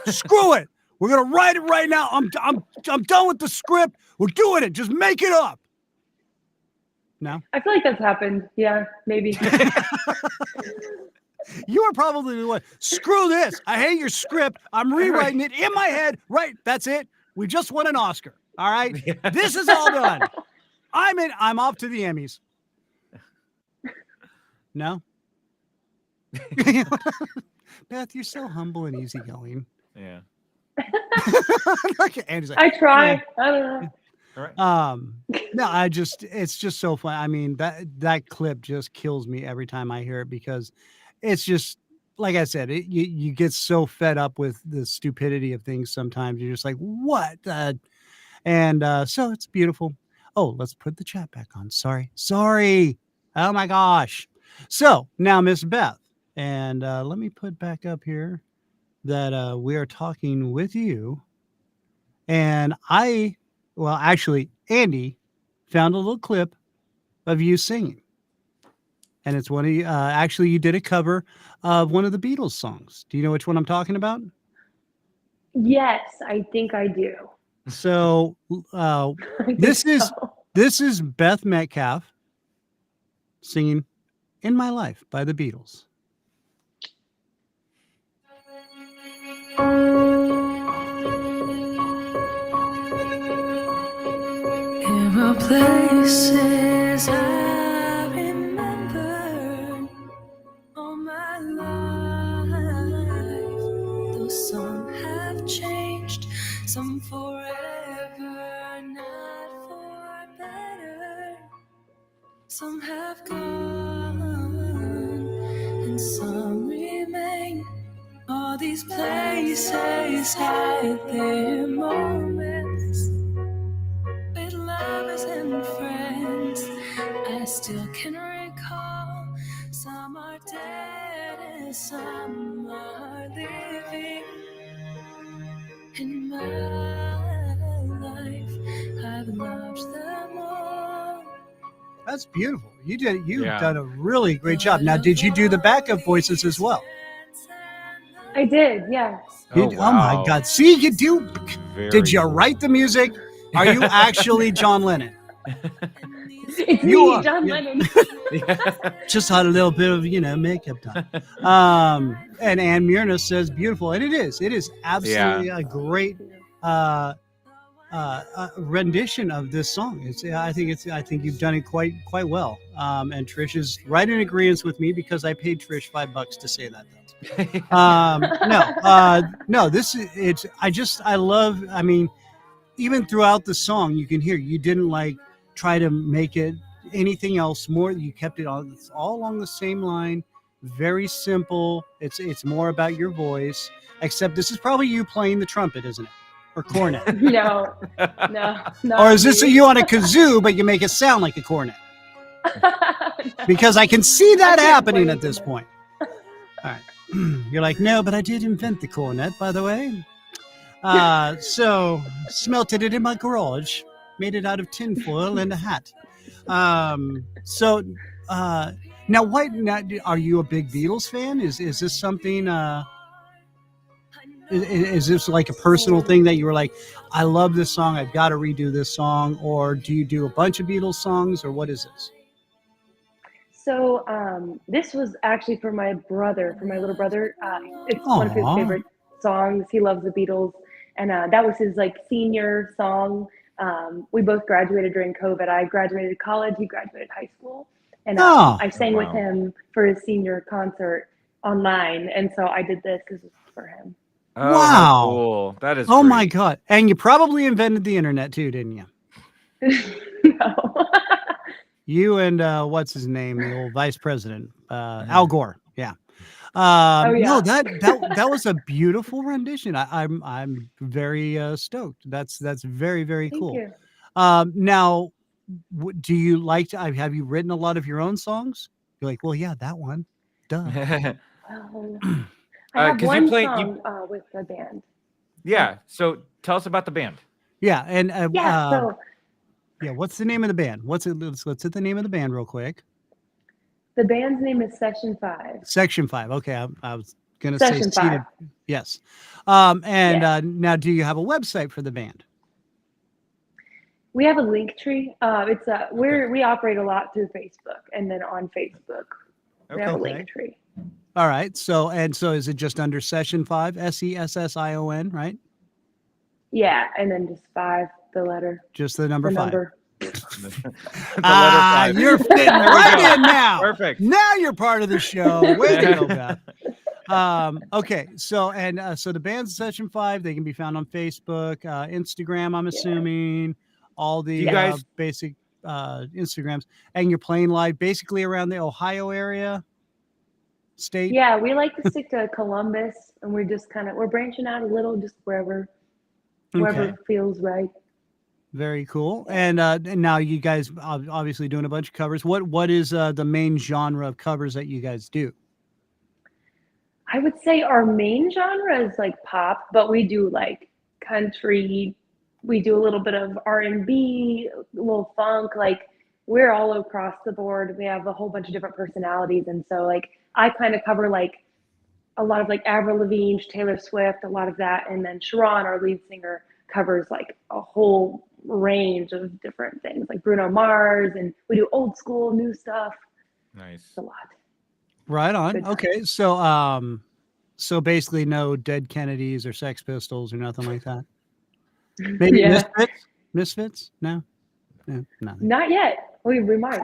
Screw it! We're gonna write it right now. I'm done with the script. We're doing it. Just make it up." No, I feel like that's happened. Yeah, maybe. You are probably the one. Screw this. I hate your script. I'm rewriting it in my head. Right. That's it. We just won an Oscar. All right. This is all done. I'm off to the Emmys. No. Beth, you're so humble and easygoing. Yeah. Andy's like, I try. Yeah. I don't know. All right. No, it's just so fun. I mean, that clip just kills me every time I hear it, because it's just, like I said, you get so fed up with the stupidity of things sometimes. You're just like, what? And so it's beautiful. Oh, let's put the chat back on. Sorry. Oh my gosh. So now, Miss Beth, and let me put back up here that we are talking with you. And actually, Andy found a little clip of you singing. And it's one of you, actually, you did a cover of one of the Beatles songs. Do you know which one I'm talking about? Yes, I think I do. So this is Beth Metcalf singing "In My Life" by the Beatles. There are places I remember all my life. Those some have changed, some forever, not for better. Some have gone, and some remain. All these places hide their moments. With lovers and friends, I still can recall. Some are dead and some are living. In my life, I've loved them all. That's beautiful. You've done a really great job. Now, did you do the backup voices as well? I did, yeah. Oh my God. See, you do. Did you write the music? Are you actually John Lennon? It's me, John Lennon. Just had a little bit of, makeup done. And Ann Myrna says beautiful. And it is absolutely a great rendition of this song. I think you've done it quite well. And Trish is right in agreement with me, because I paid Trish $5 to say that. I love, even throughout the song, you can hear you didn't try to make it anything else more. You kept it all along the same line. Very simple. It's more about your voice, except this is probably you playing the trumpet, isn't it? Or cornet? No. Or is this you on a kazoo, but you make it sound like a cornet? Because I can see that happening at this point. All right. You're like, no, but I did invent the cornet, by the way. So smelted it in my garage, made it out of tinfoil and a hat. Now are you a big Beatles fan? Is this something? is this like a personal thing that you were like, I love this song, I've got to redo this song, or do you do a bunch of Beatles songs, or what is this? So this was actually for my little brother. It's one of his Aw. favorite songs. He loves the Beatles, and that was his like senior song. We both graduated during COVID. I graduated college. He graduated high school, and Oh. I sang with wow. him for his senior concert online. And so I did this. This was for him. Oh, Wow. how cool. That is Oh my great. God. And you probably invented the internet too, didn't you? No. You and what's his name, the old vice president, Al Gore. Yeah. No, yeah. that was a beautiful rendition. I'm very stoked. That's very, very Thank cool. you. Now, do you like to? Have you written a lot of your own songs? You're like, well, yeah, that one. Duh. Well, I have 'cause you one played- song with the band. Yeah. So tell us about the band. Yeah, and Yeah. So yeah, what's the name of the band? Let's hit the name of the band real quick. the band's name is Session 5. Section 5. Okay, I was gonna say Session seated. 5. Yes. Now, do you have a website for the band? We have a link tree. We operate a lot through Facebook, and then on Facebook we have a Okay. link tree. All right. So is it just under Session 5? SESSION, right? Yeah, and then just 5, the letter, Just the number the 5. number. The letter 5. You're fitting There we right go. in now. Perfect. Now you're part of the show. Way to go, Beth. Okay, so the band's Session 5. They can be found on Facebook, Instagram, I'm assuming, all the You guys- basic Instagrams, and you're playing live basically around the Ohio area, state. Yeah, we like to stick to Columbus, and we're branching out a little, just wherever Okay. feels right. Very cool. And now you guys obviously doing a bunch of covers. What is the main genre of covers that you guys do? I would say our main genre is like pop, but we do like country. We do a little bit of R&B, a little funk. Like we're all across the board. We have a whole bunch of different personalities, and so like I kind of cover like a lot of like Avril Lavigne, Taylor Swift, a lot of that, and then Sharon, our lead singer, covers like a whole range of different things, like Bruno Mars, and we do old school, new stuff. Nice. It's a lot. Right on. Good times. Okay, so basically no Dead Kennedys or Sex Pistols or nothing like that. Maybe Yeah. Misfits? No, nothing. Not yet. We might.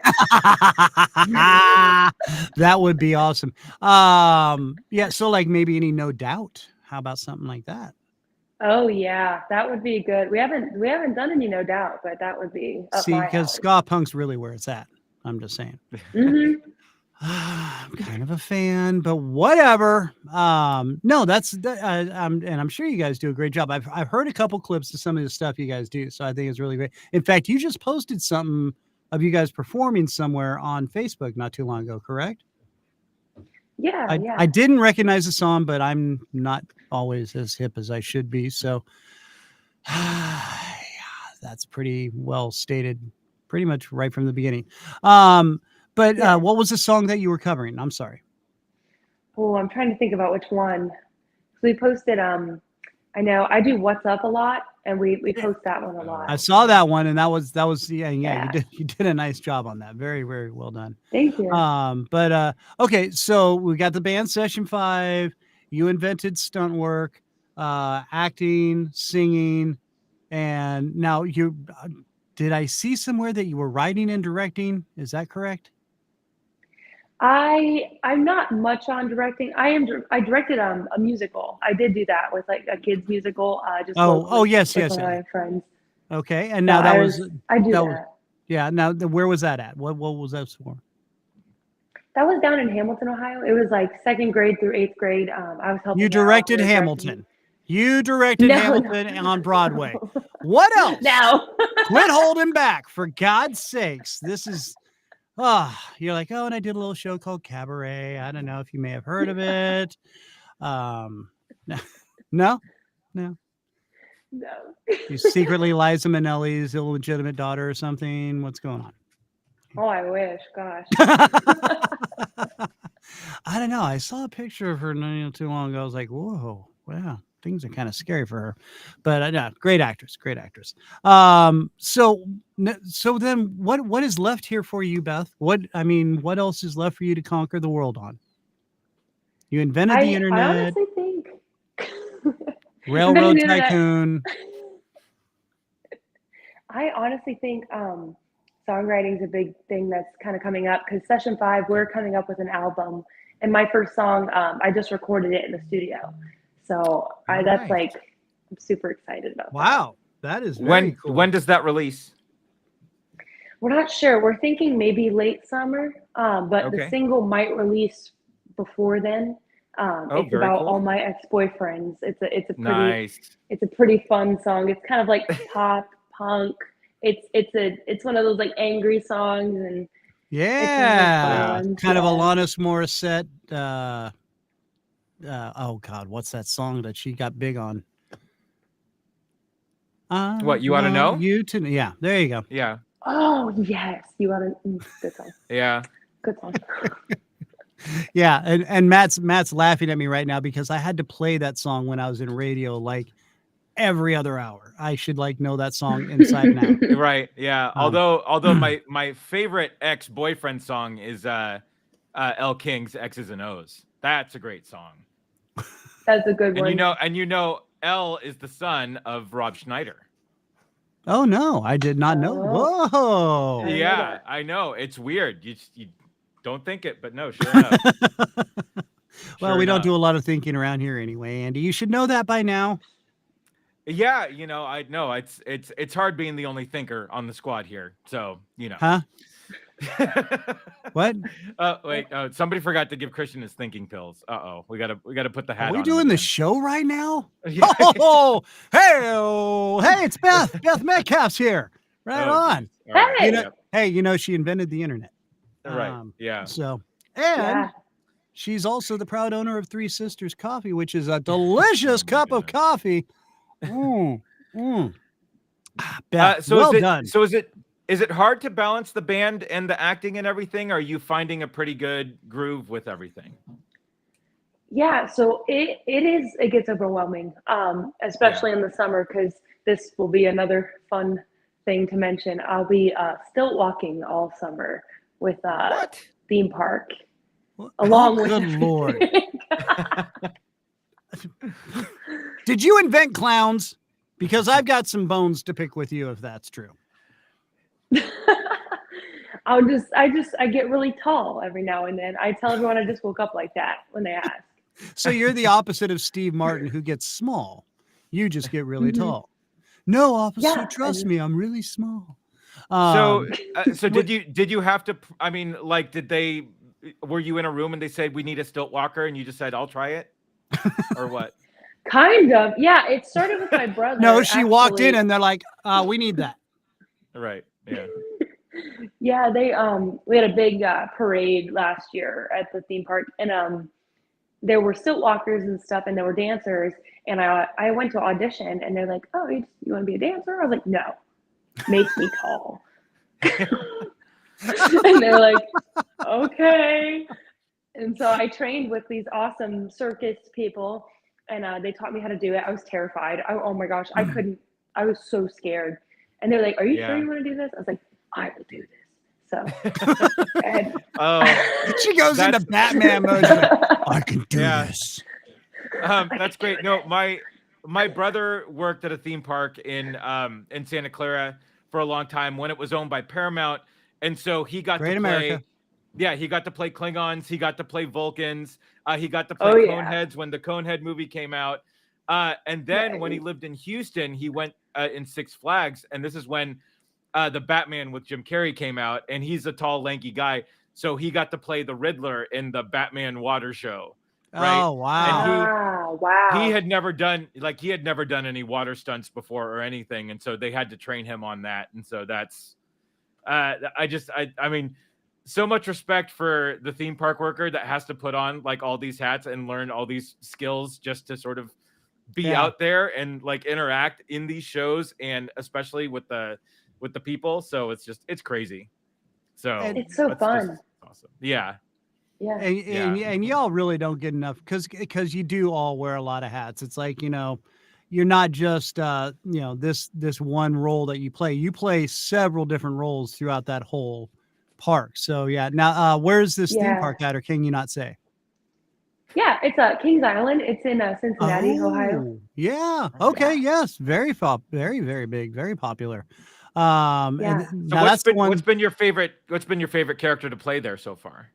That would be awesome. Yeah. So like maybe any No Doubt. How about something like that? Oh yeah, that would be good. We haven't done any, no doubt, but that would be up See, my because alley. ska punk's really where it's at. I'm just saying. Mhm. I'm kind of a fan, but whatever. No, I'm sure you guys do a great job. I've heard a couple clips of some of the stuff you guys do, so I think it's really great. In fact, you just posted something of you guys performing somewhere on Facebook not too long ago, correct? Yeah, yeah. I didn't recognize the song, but I'm not always as hip as I should be. So yeah, that's pretty well stated, pretty much right from the beginning. But Yeah. what was the song that you were covering? I'm sorry. Oh, I'm trying to think about which one. We posted I know I do What's Up a lot, and we post that one a lot. I saw that one, and that was yeah. Yeah. You did a nice job on that. Very, very well done. Thank you. Okay, so we got the band Session 5. You invented stunt work, acting, singing, and now you. Did I see somewhere that you were writing and directing? Is that correct? I'm not much on directing. I directed a musical. I did do that with like a kids musical. Just locally yes, with yes. some of my friends. Okay, and now So that I was do that that. was- yeah. Now where was that at? What was that for? That was down in Hamilton, Ohio. It was like 2nd grade through 8th grade. I was helping. You out. directed We were Hamilton. You directed No, Hamilton no. on Broadway. What else? No. Quit holding back, for God's sakes. This is, you're like, oh, and I did a little show called Cabaret. I don't know if you may have heard of it. No. No. You secretly Liza Minnelli's illegitimate daughter or something. What's going on? Oh, I wish. Gosh. I don't know. I saw a picture of her not too long ago. I was like, whoa, wow. things are kind of scary for her. But no, great actress. So then what is left here for you, Beth? What else is left for you to conquer the world on? You invented the I internet, honestly think railroad Invented the internet. tycoon. I honestly think songwriting is a big thing that's kind of coming up because Session 5, we're coming up with an album. And my first song, I just recorded it in the studio. So that's Nice. like, I'm super excited about that. Wow, that is very cool. When does that release? We're not sure. We're thinking maybe late summer, but Okay. the single might release before then. It's very about cool. all my ex-boyfriends. It's a pretty Nice. it's a pretty fun song. It's kind of like pop punk. It's one of those like angry songs, and Yeah, fun, kind of yeah. Alanis Morissette. Oh God, what's that song that she got big on? What, You Oughta Know? Yeah, there you go. Yeah. oh yes, you want to good song. Yeah. Good song. Yeah, and Matt's laughing at me right now because I had to play that song when I was in radio like every other hour. I should like know that song inside and out. Right. Yeah. Although my favorite ex-boyfriend song is El King's X's and O's. That's a great song. That's a good one. And you know El is the son of Rob Schneider. Oh no, I did not know. Whoa. I know Yeah, that. I know. It's weird. You don't think it, but no, sure enough. Well, Sure we don't enough. do a lot of thinking around here anyway, Andy. You should know that by now. Yeah, I know it's hard being the only thinker on the squad here. So, Huh? What? Wait, somebody forgot to give Christian his thinking pills. We gotta put the hat on. Are we him doing the again. show right now? Yeah. Oh, hey, it's Beth. Beth Metcalf's here. Right Oh, on. geez. All right. Hey! She invented the internet. Right. Yeah. So, and Yeah. she's also the proud owner of Three Sisters Coffee, which is a delicious Oh my cup of goodness. coffee. Beth, So well is it, done. So is it hard to balance the band and the acting and everything? Or are you finding a pretty good groove with everything? Yeah, so it gets overwhelming, especially in the summer, because this will be another fun thing to mention. I'll be stilt walking all summer with What? theme park, Well, along oh, with good Lord. Did you invent clowns? Because I've got some bones to pick with you if that's true. I get really tall every now and then. I tell everyone I just woke up like that when they ask. So you're the opposite of Steve Martin, who gets small. You just get really Mhm. tall. No, officer, Yeah, trust me, I'm really small. So did you have to? I mean, like, were you in a room and they said we need a stilt walker and you just said I'll try it, or what? Kind of, yeah. It started with my brother. No, she walked in actually. and they're like, we need that. Right. Yeah. Yeah, we had a big parade last year at the theme park, and there were stilt walkers and stuff, and there were dancers, and I went to audition, and they're like, "Oh, you want to be a dancer?" I was like, "No, make me tall." And they're like, "Okay." And so I trained with these awesome circus people, and they taught me how to do it. I was terrified. Oh my gosh, I couldn't. I was so scared. And they're like, "Are you sure you want to do this?" I was like, "I will do this." So and, She goes into Batman mode. She's like, I can do this. That's great. No, my brother worked at a theme park in Santa Clara for a long time when it was owned by Paramount, and so he got Great to play. America. Yeah, he got to play Klingons. He got to play Vulcans. He got to play yeah. Coneheads when the Conehead movie came out. And then when he lived in Houston, he went in Six Flags, and this is when the Batman with Jim Carrey came out, and he's a tall, lanky guy. So he got to play the Riddler in the Batman water show. Right? Oh, wow. And wow. he had never done any water stunts before or anything. And so they had to train him on that. And so that's, I mean, so much respect for the theme park worker that has to put on like all these hats and learn all these skills just to sort of be out there and like interact in these shows, and especially with the people. So it's crazy. So it's so that's fun. just awesome. Yeah. Yeah. And y'all really don't get enough because you do all wear a lot of hats. It's like, you're not just this one role that you play. You play several different roles throughout that whole park. So yeah. Now where's this theme park at, or can you not say? Yeah, it's Kings Island. It's in Cincinnati, Ohio. Yeah. Okay. Yes. Very very, very big, very popular. Yeah. And So now that's the one. what's been your favorite character to play there so far?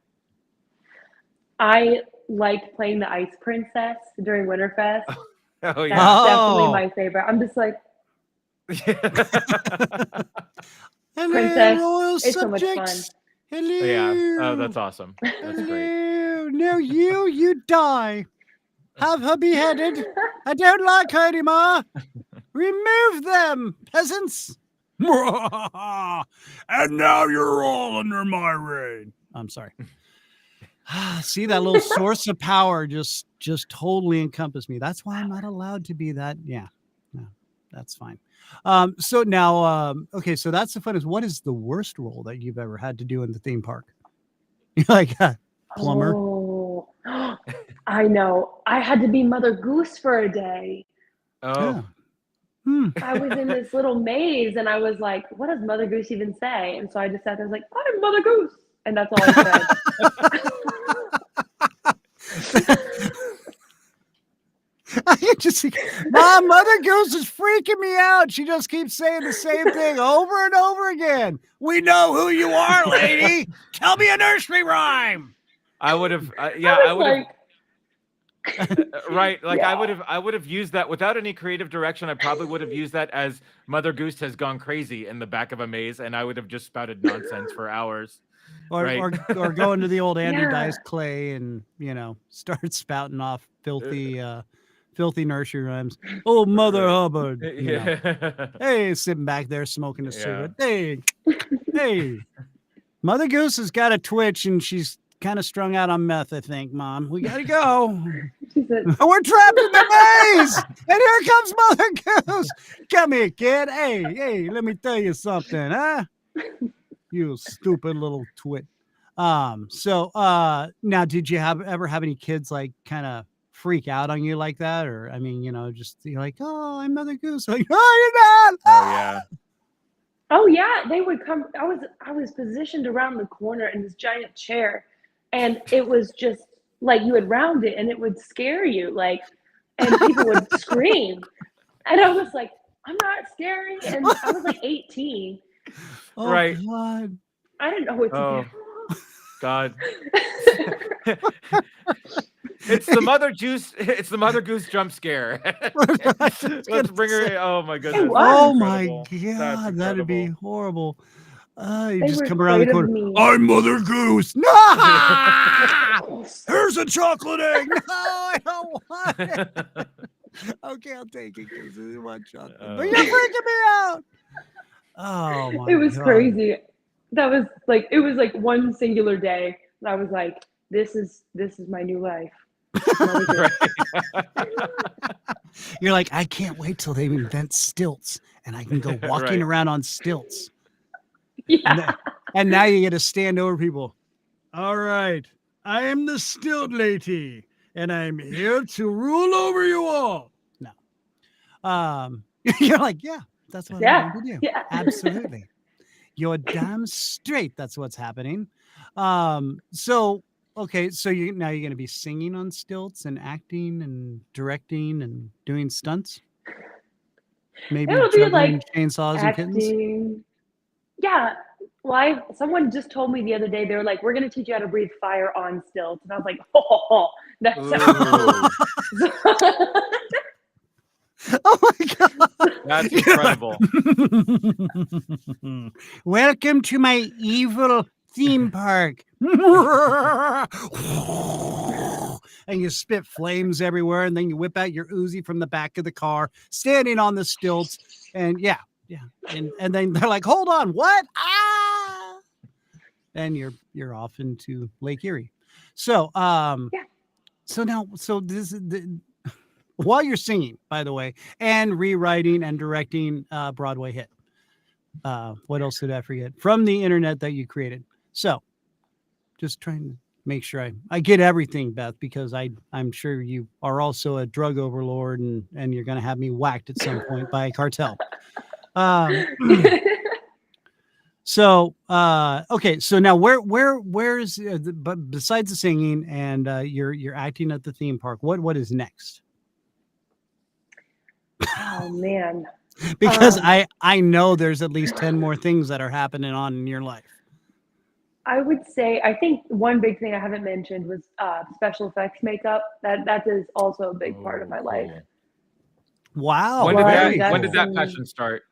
I liked playing the Ice Princess during Winterfest. Oh That's yeah. definitely my favorite. I'm just like, Hello, Princess. royal It's so much fun. subjects. Hello. Yeah. Oh, that's awesome. That's great. Hello. No, you die. Have her beheaded. I don't like her anymore. Remove them, peasants. And now you're all under my reign. I'm sorry. See, that little source of power just totally encompassed me. That's why I'm not allowed to be that. Yeah, no, that's fine. So now, okay, so that's the funnest. What is the worst role that you've ever had to do in the theme park? Like a plumber? Oh, I know. I had to be Mother Goose for a day. Oh. Yeah. I was in this little maze and I was like, what does Mother Goose even say? And so I just sat there, I was like, I'm Mother Goose. And that's all I said. I can just see, Mom, Mother Goose is freaking me out. She just keeps saying the same thing over and over again. We know who you are, lady. Tell me a nursery rhyme. I would have, right. Like Yeah. I would have used that without any creative direction. I probably would have used that as Mother Goose has gone crazy in the back of a maze, and I would have just spouted nonsense for hours. Or, Right. or go into the old Andy Yeah. Dice Clay and, start spouting off filthy nursery rhymes. Oh, Mother Hubbard. Hey, sitting back there smoking a cigarette. Hey. Mother Goose has got a twitch and she's kind of strung out on meth, I think, Mom. We got to go. She said, We're trapped in the maze. And here comes Mother Goose. Come here, kid. Hey, let me tell you something, huh? You stupid little twit. So now did you ever have any kids like kind of freak out on you like that? Or I mean, just you're like, oh, I'm Mother Goose. Like, oh, you're not. Oh yeah. oh yeah, they would come. I was positioned around the corner in this giant chair, and it was just like you would round it and it would scare you, like, and people would scream. And I was like, I'm not scary. And I was like 18. Oh, Right. God. I didn't know what to Oh do. God. It's the Mother Goose jump scare. Let's bring her. Oh my goodness. was. Oh my Incredible. That's God, that'd be incredible. horrible. You They just were come around the afraid corner. of me. I'm Mother Goose. No! Here's a chocolate egg. No, I don't want it. Okay, I'll take it because it's one chocolate. But you're freaking me out. Oh my! It was God. crazy. That was like, it was like one singular day. And I was like, this is my new life. You're like, I can't wait till they invent stilts and I can go walking Right. around on stilts. Yeah. And now you get to stand over people. All right, I am the stilt lady, and I'm here to rule over you all. No, you're like, yeah, that's what I'm going to do. Yeah. Absolutely, you're damn straight. That's what's happening. So okay, so now you're going to be singing on stilts and acting and directing and doing stunts. Maybe It'll be juggling like chainsaws and kittens. acting. Yeah. Well, someone just told me the other day, they were like, we're going to teach you how to breathe fire on stilts. And I was like, oh, that sounds Oh my God. That's incredible. Welcome to my evil theme park. And you spit flames everywhere, and then you whip out your Uzi from the back of the car, standing on the stilts, and yeah. And then they're like, hold on, what? Ah! And you're off into Lake Erie. So so this is while you're singing, by the way, and rewriting and directing Broadway hit. What else did I forget from the internet that you created? So just trying to make sure I get everything, Beth, because I'm sure you are also a drug overlord and you're gonna have me whacked at some point by a cartel. So okay, so now where's but besides the singing and you're acting at the theme park, what is next? Oh man. Because I know there's at least 10 more things that are happening on in your life. I would say I think one big thing I haven't mentioned was special effects makeup. That is also a big part of my life. Wow. When did Right, that that's, passion start?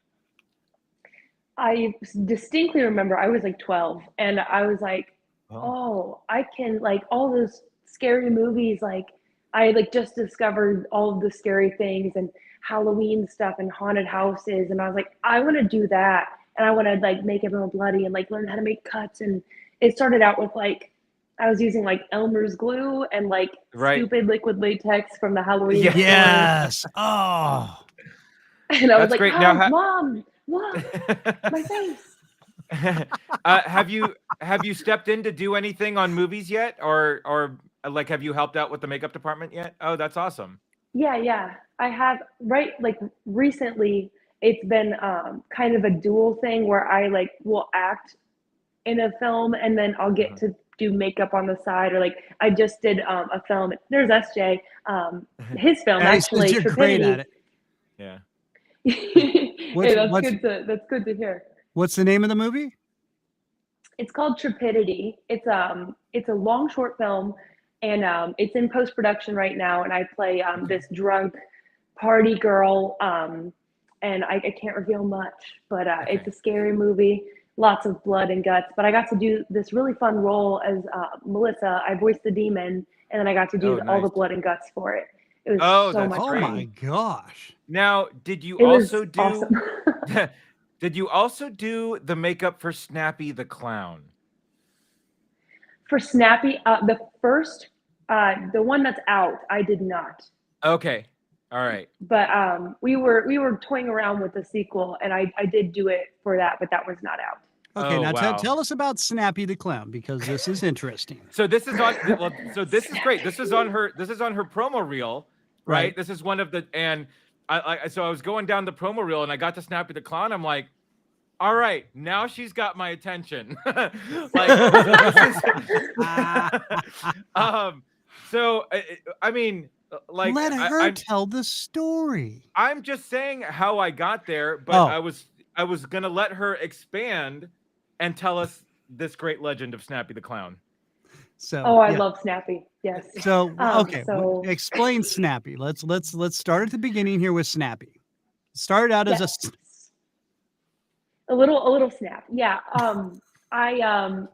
I distinctly remember I was like 12 and I was like, oh, I can like all those scary movies. Like I like just discovered all of the scary things and Halloween stuff and haunted houses. And I was like, I want to do that. And I want to like make everyone bloody and like learn how to make cuts. And it started out with like, I was using like Elmer's glue and like stupid liquid latex from the Halloween store. Yes. Oh. And I was like, great. oh, Now, Mom, look, my face. have you stepped in to do anything on movies yet, or like have you helped out with the makeup department yet? Oh, that's awesome. Yeah, I have like recently. It's been kind of a dual thing where I like will act in a film and then I'll get to do makeup on the side, or like I just did a film. There's SJ, his film actually. You're great at it. Yeah. Hey, that's good to hear. What's the name of the movie? It's called Trepidity. It's a long short film, and it's in post production right now. And I play this drunk party girl, and I can't reveal much, but it's a scary movie. Lots of blood and guts. But I got to do this really fun role as Melissa. I voiced the demon, and then I got to do all the blood and guts for it. It was so much fun. Oh my gosh! Now, did you also do the makeup for Snappy the Clown? For Snappy, the first, the one that's out, I did not. Okay, all right. But we were toying around with the sequel, and I did do it for that, but that was not out. Okay, now tell us about Snappy the Clown, because this is interesting. So this is on. Well, so this is great. This is on her promo reel, right? This is one of the so I was going down the promo reel and I got to Snappy the Clown. I'm like, all right, now she's got my attention. So I mean, like, let her tell the story. I'm just saying how I got there, but I was gonna let her expand and tell us this great legend of Snappy the Clown. So I love Snappy. Yes. So okay, explain Snappy. Let's start at the beginning here with Snappy. Started out as a little snap. Yeah. I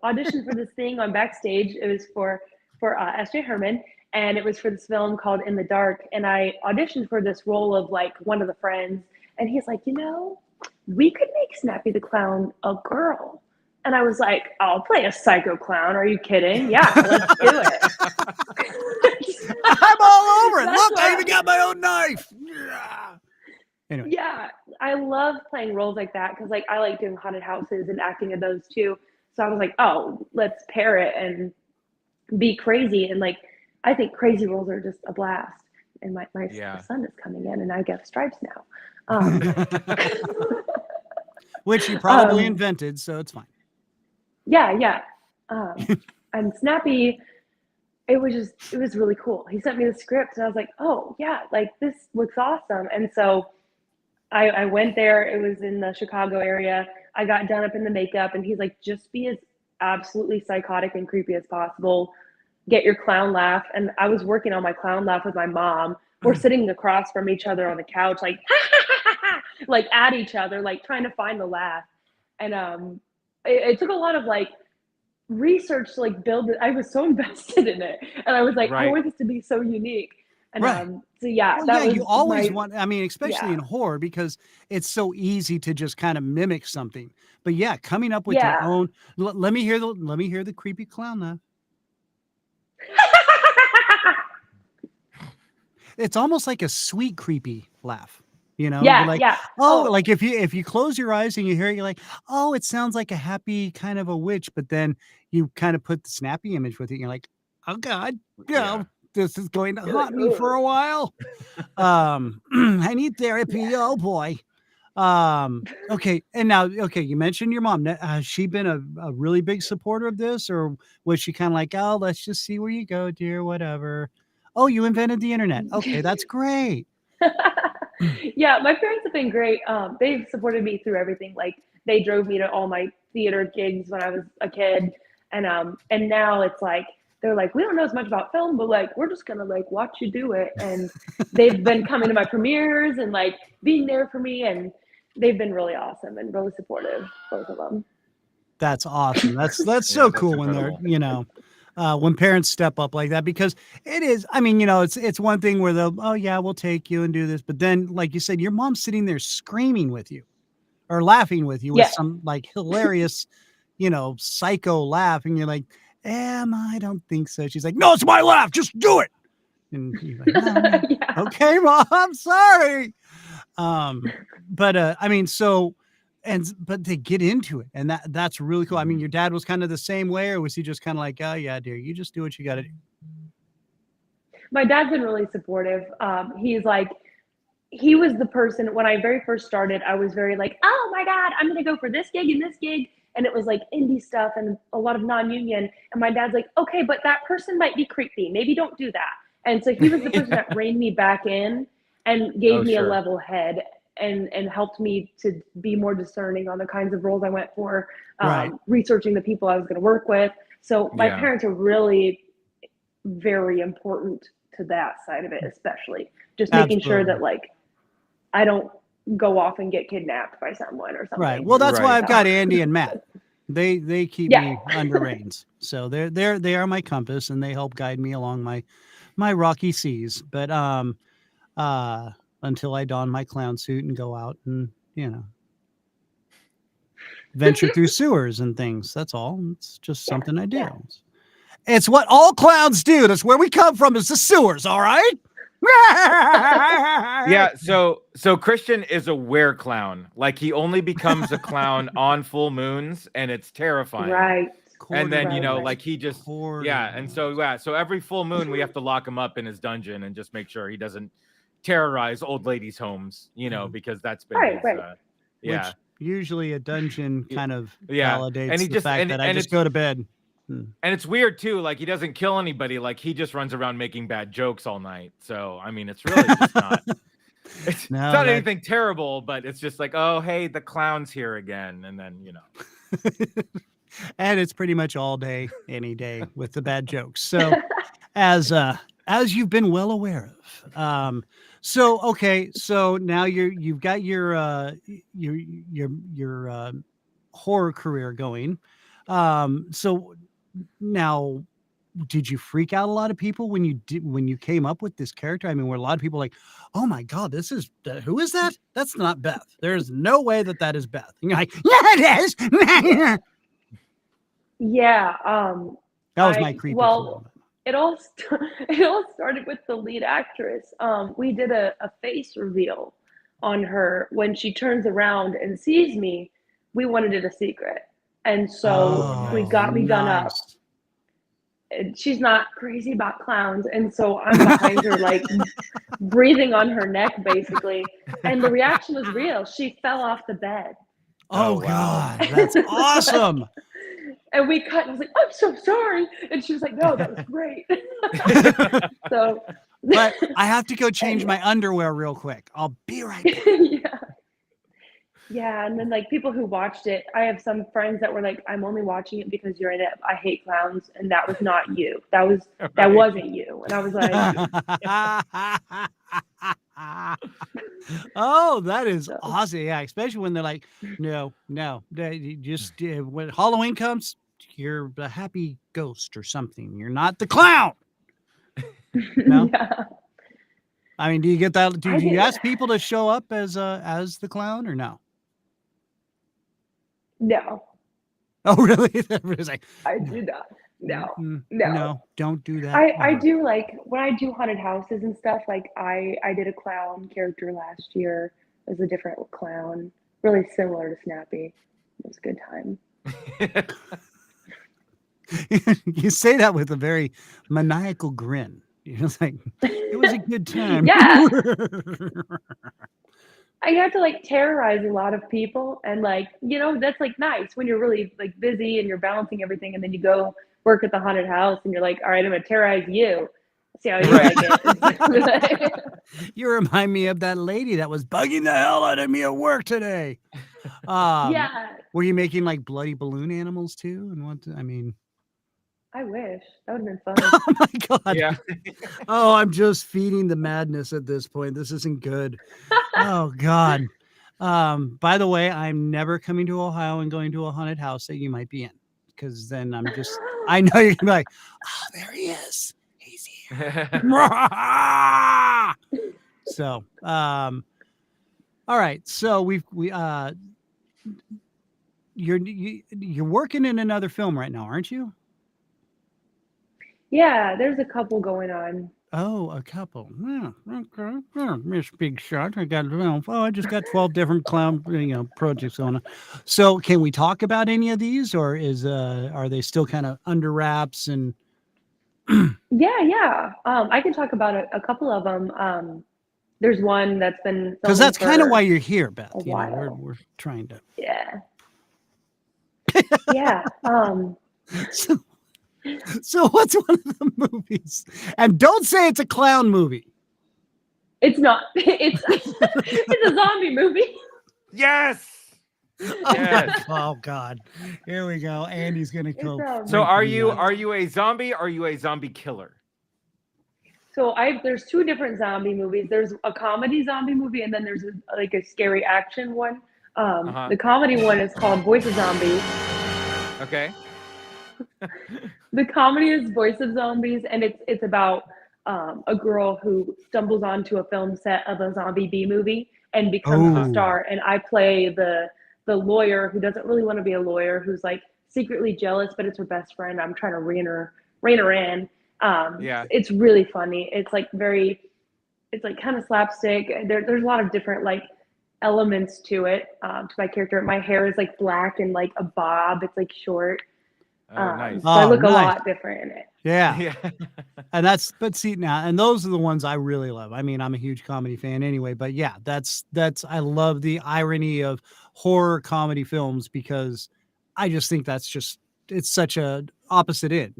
auditioned for this thing on Backstage. It was for S.J. Herman, and it was for this film called In the Dark. And I auditioned for this role of like one of the friends, and he's like, we could make Snappy the Clown a girl. And I was like, I'll play a psycho clown. Are you kidding? Yeah, let's do it. I'm all over it. Look, I even got my own knife. Yeah. Anyway. Yeah, I love playing roles like that because like I like doing haunted houses and acting in those too. So I was like, oh, let's pair it and be crazy. And like, I think crazy roles are just a blast. And my son is coming in and I get stripes now. Which you probably invented, so it's fine. Yeah. And Snappy, it was really cool. He sent me the script and I was like, oh yeah, like this looks awesome. And so I went there. It was in the Chicago area. I got done up in the makeup and he's like, just be as absolutely psychotic and creepy as possible. Get your clown laugh. And I was working on my clown laugh with my mom. We're sitting across from each other on the couch, like, like at each other, like trying to find the laugh. And it took a lot of like research to like build it. I was so invested in it. And I was like, I want this to be so unique. And so you always want, I mean, especially in horror, because it's so easy to just kind of mimic something. But yeah, coming up with your own. Let me hear the creepy clown laugh. It's almost like a sweet creepy laugh. You know, Yeah, you're like, yeah. oh, Oh. like if you close your eyes and you hear it, you're like, oh, it sounds like a happy kind of a witch, but then you kind of put the Snappy image with it, and you're like, oh God, this is going to You're like, haunt me for a while. I need therapy. Oh boy. Okay, and now, okay, you mentioned your mom. Has she been a really big supporter of this, or was she kind of like, oh, let's just see where you go, dear, whatever. Oh, you invented the internet. Okay, that's great. Yeah, my parents have been great. They've supported me through everything. Like they drove me to all my theater gigs when I was a kid, and now it's like they're like, we don't know as much about film, but like we're just gonna like watch you do it. And they've been coming to my premieres and like being there for me, and they've been really awesome and really supportive, both of them. That's awesome. That's Yeah, so that's cool when they're, incredible. when parents step up like that, because it is, I mean, it's one thing where they'll, oh yeah, we'll take you and do this. But then, like you said, your mom's sitting there screaming with you or laughing with you with Yeah. some like hilarious, psycho laugh. And you're like, I don't think so. She's like, no, it's my laugh. Just do it. And you're like, "Oh, Yeah. okay, mom, sorry." But I mean, but they get into it, and that's really cool. I mean, your dad was kind of the same way, or was he just kind of like, oh yeah, dear, you just do what you got to do? My dad's been really supportive. He's like, he was the person when I very first started, I was very like, oh my God, I'm going to go for this gig and this gig. And it was like indie stuff and a lot of non-union. And my dad's like, okay, but that person might be creepy. Maybe don't do that. And so he was the person that reined me back in and gave me a level head and helped me to be more discerning on the kinds of roles I went for, Right. researching the people I was going to work with. So my Yeah. parents are really very important to that side of it, especially just making sure that like I don't go off and get kidnapped by someone or something. Right. Well, that's why Right. I've got Andy and Matt. They keep Yeah. me under reins. So they are my compass, and they help guide me along my rocky seas. But until I don my clown suit and go out and venture through sewers and things. That's all. It's just something I do. Yeah. It's what all clowns do. That's where we come from, is the sewers, all right? Yeah, so Christian is a were-clown. Like he only becomes a clown on full moons, and it's terrifying. Right. And then Right. like he just and so every full moon we have to lock him up in his dungeon and just make sure he doesn't terrorize old ladies' homes, because that's been Right, his, right. yeah. Which usually a dungeon kind of Yeah. validates And he the just- fact and- that I and just it's- go to bed. And it's weird too, like he doesn't kill anybody, like he just runs around making bad jokes all night. So I mean, it's really just not it's not anything terrible, but it's just like, oh hey, the clown's here again. And then And it's pretty much all day, any day with the bad jokes. So as you've been well aware of. So okay, so now you've got your horror career going. So now, did you freak out a lot of people when you came up with this character? I mean, were a lot of people like, oh my God, who is that? That's not Beth. There's no way that is Beth. And you're like, yeah, it is. Yeah. That was my creepy. Well, it all started with the lead actress. We did a face reveal on her when she turns around and sees me. We wanted it a secret, and so we got me done up. And she's not crazy about clowns, and so I'm behind her, like breathing on her neck, basically. And the reaction was real. She fell off the bed. Oh, wow. God, that's awesome. And we cut, and I was like, I'm so sorry. And she was like, no, that was great. So, but I have to go change my underwear real quick. I'll be right back. Yeah. Yeah. And then like people who watched it, I have some friends that were like, I'm only watching it because you're in it. I hate clowns. And that was not you. That wasn't you. And I was like, oh, that is awesome. Yeah. Especially when they're like, no, just when Halloween comes, you're a happy ghost or something. You're not the clown. No. Yeah. I mean, do you get that? Do you ask people to show up as the clown or no? No. Oh, really? Everybody's like, I do not. No. No, don't do that. I do like when I do haunted houses and stuff. Like I did a clown character last year. as a different clown, really similar to Snappy. It was a good time. You say that with a very maniacal grin. You're like, it was a good time. Yeah. I have to like terrorize a lot of people, and like, you know, that's like nice when you're really like busy and you're balancing everything, and then you go work at the haunted house and you're like, all right, I'm gonna terrorize you. See how you like it. You remind me of that lady that was bugging the hell out of me at work today. Yeah. Were you making like bloody balloon animals too? And what? I mean, I wish that would have been fun. oh my God. Yeah. Oh, I'm just feeding the madness at this point. This isn't good. Oh God. By the way, I'm never coming to Ohio and going to a haunted house that you might be in, because then I know you're gonna be like, oh, there he is. He's here. So, all right. So you're working in another film right now, aren't you? Yeah, there's a couple going on. Oh, a couple. Yeah, okay. Yeah, Miss Big Shot. I just got 12 different clown, projects on. So, can we talk about any of these, or are they still kind of under wraps? And Yeah. I can talk about a couple of them. There's one that's been because that's kind of why you're here, Beth. a while. We're trying to. Yeah. Yeah. So what's one of the movies? And don't say it's a clown movie. It's not. It's a zombie movie. Yes. Yes. Oh God. Here we go. Andy's gonna go. So are you a zombie? Or are you a zombie killer? So there's two different zombie movies. There's a comedy zombie movie, and then there's a scary action one. The comedy one is called Voice of Zombies. Okay. The comedy is Voice of Zombies, and it's about a girl who stumbles onto a film set of a zombie B movie and becomes the star. And I play the lawyer who doesn't really want to be a lawyer, who's like secretly jealous, but it's her best friend. I'm trying to rein her in. Yeah. It's really funny. It's like kind of slapstick. There's a lot of different like elements to it, to my character. My hair is like black and like a bob. It's like short. Nice. So I look a lot different in it. Yeah. And and those are the ones I really love. I mean, I'm a huge comedy fan anyway, but yeah, I love the irony of horror comedy films, because I just think it's such a opposite end,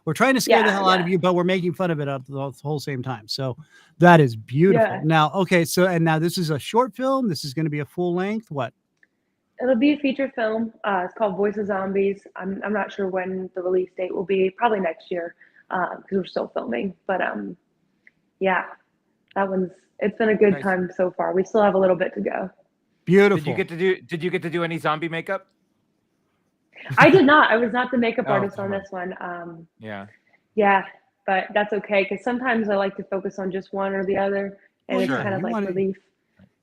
We're trying to scare the hell out of you, but we're making fun of it at the whole same time. So that is beautiful. Yeah. Now, okay. So, and now this is a short film. This is going to be a full length. What? It'll be a feature film. It's called Voice of Zombies. I'm not sure when the release date will be. Probably next year, because we're still filming. But yeah, it's been a good time so far. We still have a little bit to go. Beautiful. Did you get to do any zombie makeup? I did not. I was not the makeup artist on this one. Yeah, but that's okay, because sometimes I like to focus on just one or the other, and it's kind of like relief.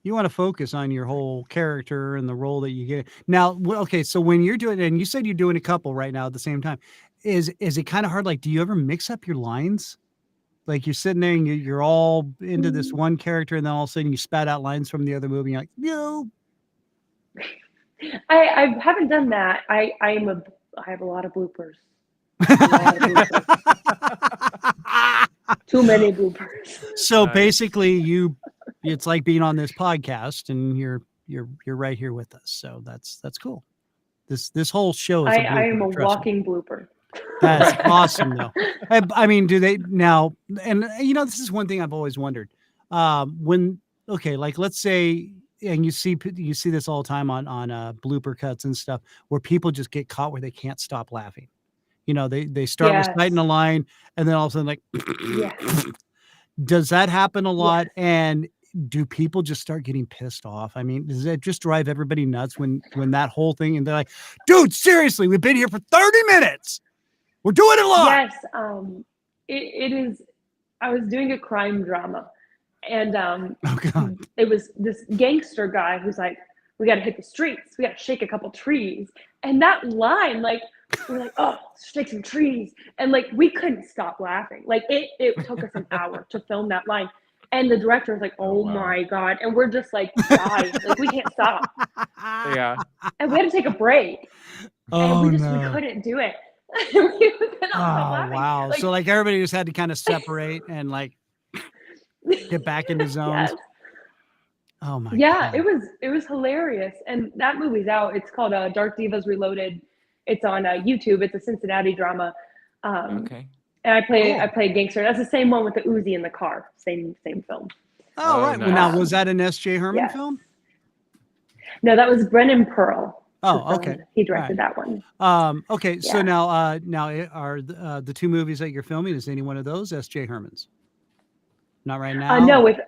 You want to focus on your whole character and the role that you get. Now, okay, so when you're doing, and you said you're doing a couple right now at the same time, is it kind of hard? Like, do you ever mix up your lines? Like you're sitting there and you're all into this one character, and then all of a sudden you spat out lines from the other movie. And you're like, no. I haven't done that. I have a lot of bloopers. Too many bloopers. So basically, it's like being on this podcast, and you're right here with us. So that's cool. This whole show is. I am a walking blooper. That's awesome, though. I mean, do they now? And this is one thing I've always wondered. Like let's say, and you see this all the time on blooper cuts and stuff, where people just get caught where they can't stop laughing. They start reciting a line, and then all of a sudden, like, does that happen a lot? Yes. And do people just start getting pissed off? I mean, does that just drive everybody nuts when that whole thing, and they're like, dude, seriously, we've been here for 30 minutes. We're doing it live. Yes. It is. I was doing a crime drama, and it was this gangster guy who's like, we got to hit the streets. We got to shake a couple trees. And that line, like, we're like, oh, shake some trees. And like, we couldn't stop laughing. Like it took us an hour to film that line. And the director was like, "Oh wow. my god!" And we're just like, "Guys, like we can't stop." Yeah. And we had to take a break, and Oh we no. couldn't do it. We couldn't Oh stop laughing. wow. Like, So like everybody just had to kind of separate and like get back into zones. yes. Oh my Yeah, god. it was hilarious. And that movie's out. It's called Dark Divas Reloaded. It's on YouTube. It's a Cincinnati drama. Okay. And I play Cool. a gangster. That's the same one with the Uzi in the car. Same film. Oh, Oh, right. Well, now nice. was that an S.J. Herman Yes. film? No, that was Brennan Pearl. Oh, okay. He directed that one. Okay. So Yeah. now are the two movies that you're filming, is any one of those S.J. Herman's? Not right now. No, with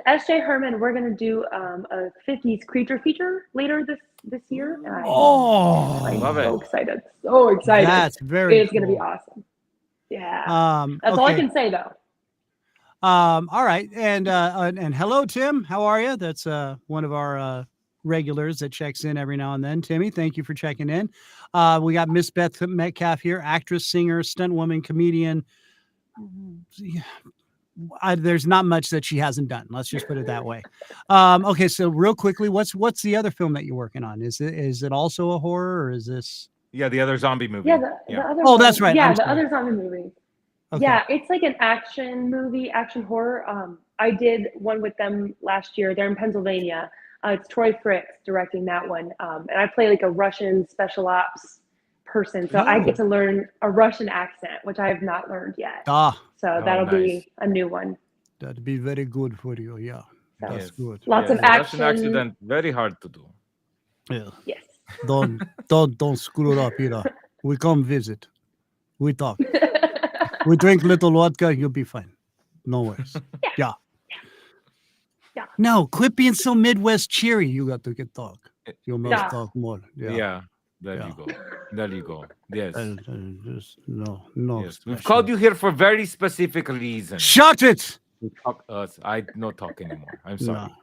S.J. Herman, we're gonna do a 50s creature feature later this year. And Oh, I'm love so it. excited! So excited! That's very. It's gonna be cool. awesome. Yeah. That's okay. all I can say though. All right. And hello, Tim. How are you? That's one of our regulars that checks in every now and then. Timmy, thank you for checking in. We got Miss Beth Metcalf here, actress, singer, stunt woman, comedian. There's not much that she hasn't done. Let's just put it that way. Okay, so real quickly, what's the other film that you're working on? Is it also a horror, or is this? Yeah, the other zombie movie. Yeah, the other. Oh, that's right. Yeah, I'm the sorry. other zombie movie. Okay. Yeah, it's like an action movie, action horror. I did one with them last year. They're in Pennsylvania. It's Troy Fricks directing that one, and I play like a Russian special ops person, so I get to learn a Russian accent, which I have not learned yet. So that'll nice. be a new one. That'd be very good for you. Yeah, that's Yes. good. Lots of the Russian action. accent, very hard to do. Yeah. Yes. Don't screw it up either. We come visit. We talk. We drink little vodka. You'll be fine. No worries. Yeah. No, quit being so Midwest cheery. You got to get talk. You must Yeah. talk more. Yeah. There Yeah. you go. There you go. Yes. Just, no. Yes. We've special. called you here for very specific reasons. Shut it. I don't talk anymore. I'm sorry. No.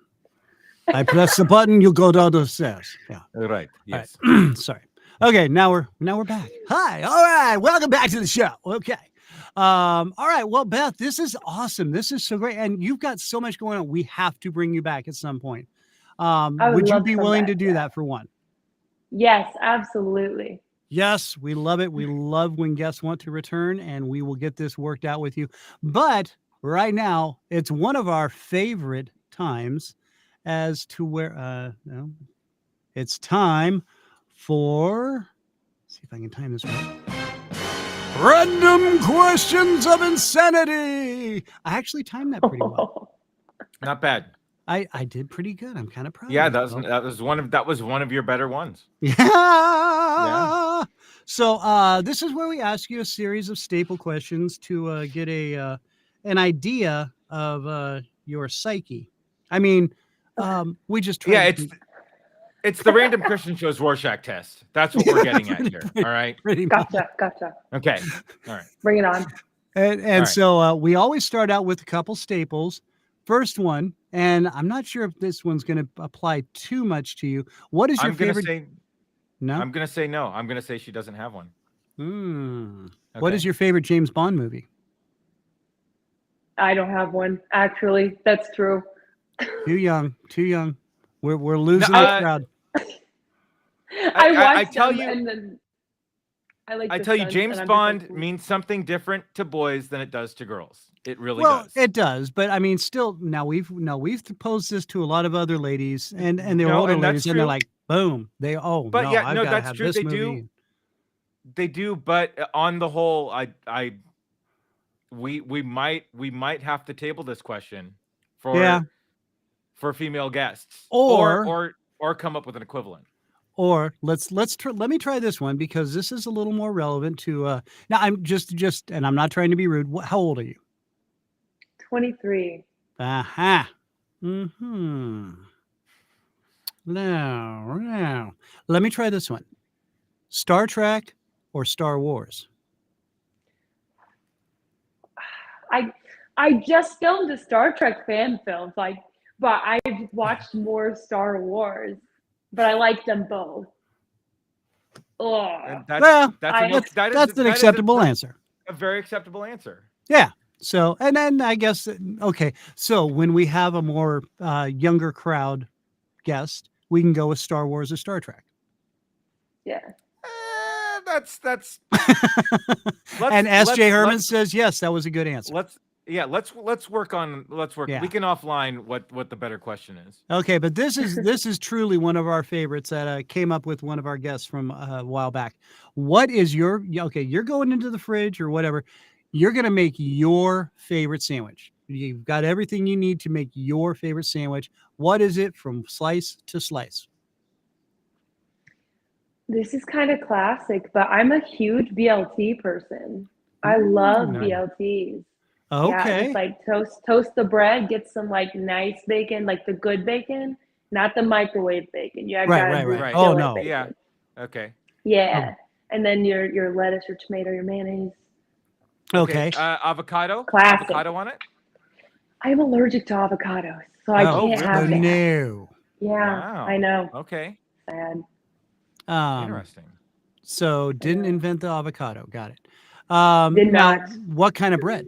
I press the button. You go down the stairs. Yeah. Right. Yes. Sorry. Okay. Now we're back. Hi. All right. Welcome back to the show. Okay. All right. Well, Beth, this is awesome. This is so great. And you've got so much going on. We have to bring you back at some point. Would you love be to come willing back, to do yeah. that for one? Yes, absolutely. Yes, we love it. We love when guests want to return, and we will get this worked out with you. But right now, it's one of our favorite times as to where no, it's time for, let's see if I can time this right. Random questions of insanity. I actually timed that pretty well. Not bad. I did pretty good. I'm kind of proud. Yeah, of myself. that was one of your better ones. Yeah. So this is where we ask you a series of staple questions to get an idea of your psyche. I mean, we just try Yeah, to it's the Random Christian Show's Rorschach test. That's what we're getting at here. All right. pretty much. Gotcha. Okay. All right. Bring it on. And right. so we always start out with a couple staples. First one, and I'm not sure if this one's going to apply too much to you. What is your favorite? No. I'm gonna say no. I'm gonna say she doesn't have one. What is your favorite James Bond movie? I don't have one, actually. That's true. Too young. We're losing No, the crowd. I watched I tell them you- and then I tell you, James Bond means something different to boys than it does to girls. It really does. It does, but I mean, still, now we've posed this to a lot of other ladies, and they're No, older and that's ladies, and they're true. like, boom, I've that's gotta have true. this movie. They do, but on the whole, we might have to table this question for female guests, or come up with an equivalent. Or let me try this one, because this is a little more relevant to now. I'm just and I'm not trying to be rude. How old are you? 23. Aha. Now, let me try this one. Star Trek or Star Wars? I just filmed a Star Trek fan film, but I've watched more Star Wars, but I like them both. And Well, that's that's an acceptable answer. A very acceptable answer. Yeah. So, and then I guess, okay. So when we have a more younger crowd guest, we can go with Star Wars or Star Trek. Yeah. That's And S.J. Herman let's- says, yes, that was a good answer. let's work. Yeah. We can offline what the better question is. Okay, but this is truly one of our favorites that came up with one of our guests from a while back. What is your you're going into the fridge or whatever. You're going to make your favorite sandwich. You've got everything you need to make your favorite sandwich. What is it from slice to slice? This is kind of classic, but I'm a huge BLT person. I love Ooh. BLTs. Yeah, Okay. just like toast the bread, get some like nice bacon, like the good bacon, not the microwave bacon. You Right. Right. Oh, billet no. bacon. Yeah. Okay. Yeah. And then your lettuce, your tomato, your mayonnaise. Okay. Avocado. Classic. Avocado on it. I'm allergic to avocados, so I Oh, can't have really? that. No. Yeah, Wow. I know. Okay. Sad. Interesting. So didn't invent the avocado. Got it. Did now, not. what kind of bread?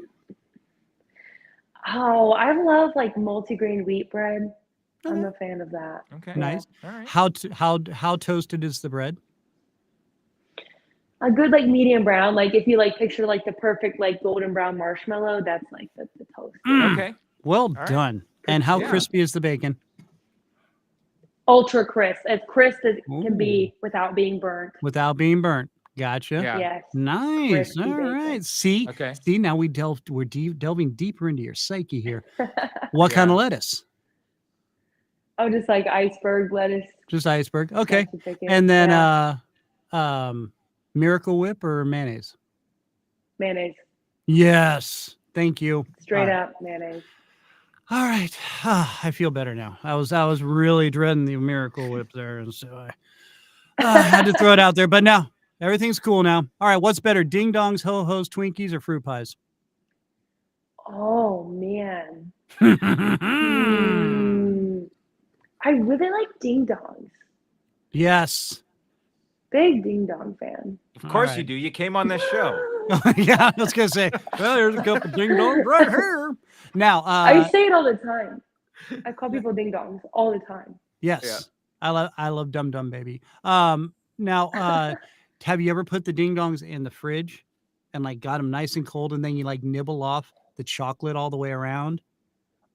Oh, I love like multigrain wheat bread. I'm Okay. a fan of that. Okay. Nice. All right. How toasted is the bread? A good like medium brown. Like if you like picture like the perfect like golden brown marshmallow, that's like the toast. Okay. Well right. done. And how Yeah. crispy is the bacon? Ultra crisp, as crisp as it can Ooh. be without being burnt. Without being burnt. Gotcha. Yeah. Yes. Nice. Crispy All bacon. right. See, Okay. now we're delving deeper into your psyche here. What kind of lettuce? Oh, just like iceberg lettuce. Just iceberg. Okay. That's what they get. And then Yeah. Miracle Whip or mayonnaise? Mayonnaise. Yes. Thank you. Straight All right. up mayonnaise. All right. I feel better now. I was really dreading the Miracle Whip there, and so I had to throw it out there. But now everything's cool now. All right. What's better, ding dongs, ho hos, Twinkies, or fruit pies? Oh man. Hmm. I really like ding dongs. Yes. Big ding dong fan. Of course right. you do. You came on this show. Yeah, I was gonna say. Well, there's a couple ding dongs right here. Now, I say it all the time. I call people ding dongs all the time. yes, Yeah. I love Dum Dum Baby. Now, have you ever put the ding dongs in the fridge and like got them nice and cold, and then you like nibble off the chocolate all the way around,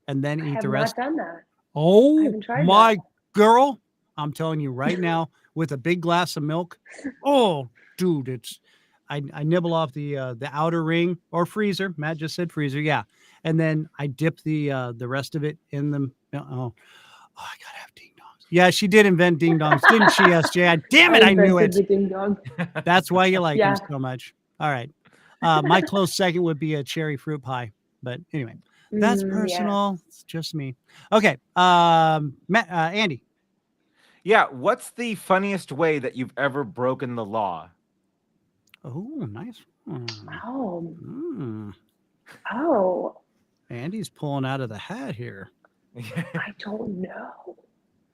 and then I eat have the rest? not done that. I Oh haven't tried my that. girl, I'm telling you right now, with a big glass of milk. Oh, dude, I nibble off the outer ring or freezer. Matt just said freezer, yeah, and then I dip the rest of it in the. I gotta have ding dongs. Yeah, she did invent ding dongs, didn't she, SJ? Damn it, I knew invented it. the ding dong. That's why you like Yeah. them so much. All right, my close second would be a cherry fruit pie, but anyway, that's Yeah. personal. It's just me. Okay, Matt, Andy. Yeah. What's the funniest way that you've ever broken the law? Oh, nice. Oh. Mm. Oh. Andy's pulling out of the hat here. I don't know.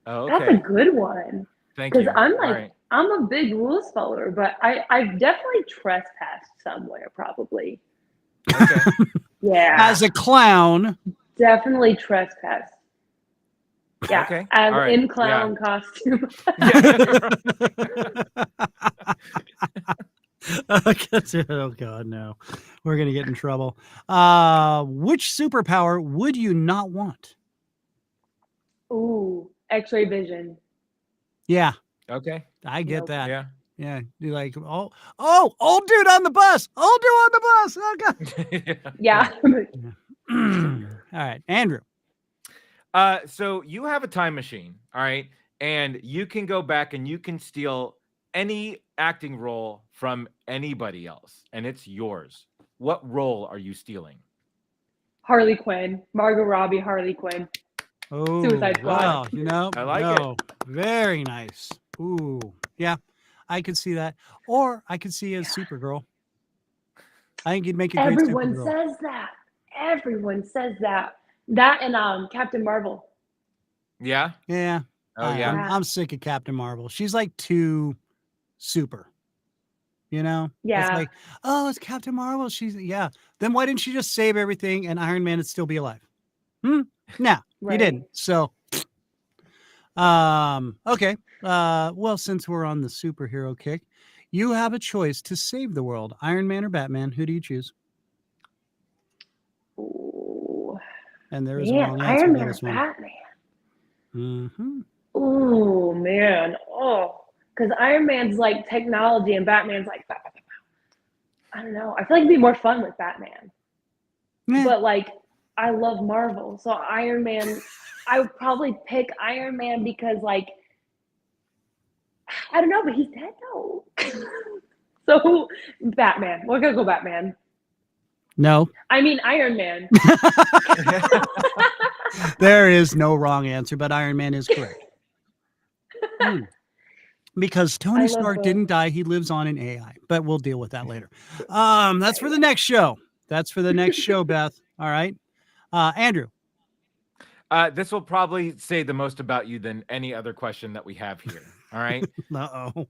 Oh, That's a okay. good one. Thank Because you. I'm All like, right. I'm a big rules follower, but I've definitely trespassed somewhere, probably. Okay. Yeah. As a clown. Definitely trespassed. Yeah. Okay. As All right. in clown costume. Oh God, no. We're gonna get in trouble. Which superpower would you not want? Ooh, X-ray vision. Yeah, Okay. I get Nope. that. Yeah. Yeah. You're like, old dude on the bus. Old dude on the bus. Oh God. Yeah. All right, Andrew. So you have a time machine, all right, and you can go back and you can steal any acting role from anybody else, and it's yours. What role are you stealing? Harley Quinn. Margot Robbie, Harley Quinn. Oh, Suicide Squad. well, you know, I like it. Very nice. Ooh, yeah, I could see that. Or I could see as Supergirl. I think you'd make a great Everyone Supergirl. says that. Everyone says that. That and Captain Marvel. Yeah. Yeah. Oh yeah. I'm sick of Captain Marvel. She's like too super. You know, Yeah. It's like, oh, it's Captain Marvel. Then why didn't she just save everything and Iron Man would still be alive? Nah, he Right. didn't. So, okay. Well, since we're on the superhero kick, you have a choice to save the world: Iron Man or Batman. Who do you choose? Ooh. And there is a Man, wrong answer Iron to Man or this one. Batman? Mm-hmm. Ooh, man. Oh, because Iron Man's like technology and Batman's like, I don't know. I feel like it'd be more fun with Batman. Yeah. But like, I love Marvel. So Iron Man, I would probably pick Iron Man because like, I don't know, but he's dead though. So Batman. We're going to go Batman. No. I mean, Iron Man. There is no wrong answer, but Iron Man is correct. Because Tony Stark both. didn't die. He lives on in AI, but we'll deal with that later. That's for the next show. That's for the next show, Beth. All right. Andrew. This will probably say the most about you than any other question that we have here. All right. Uh-oh.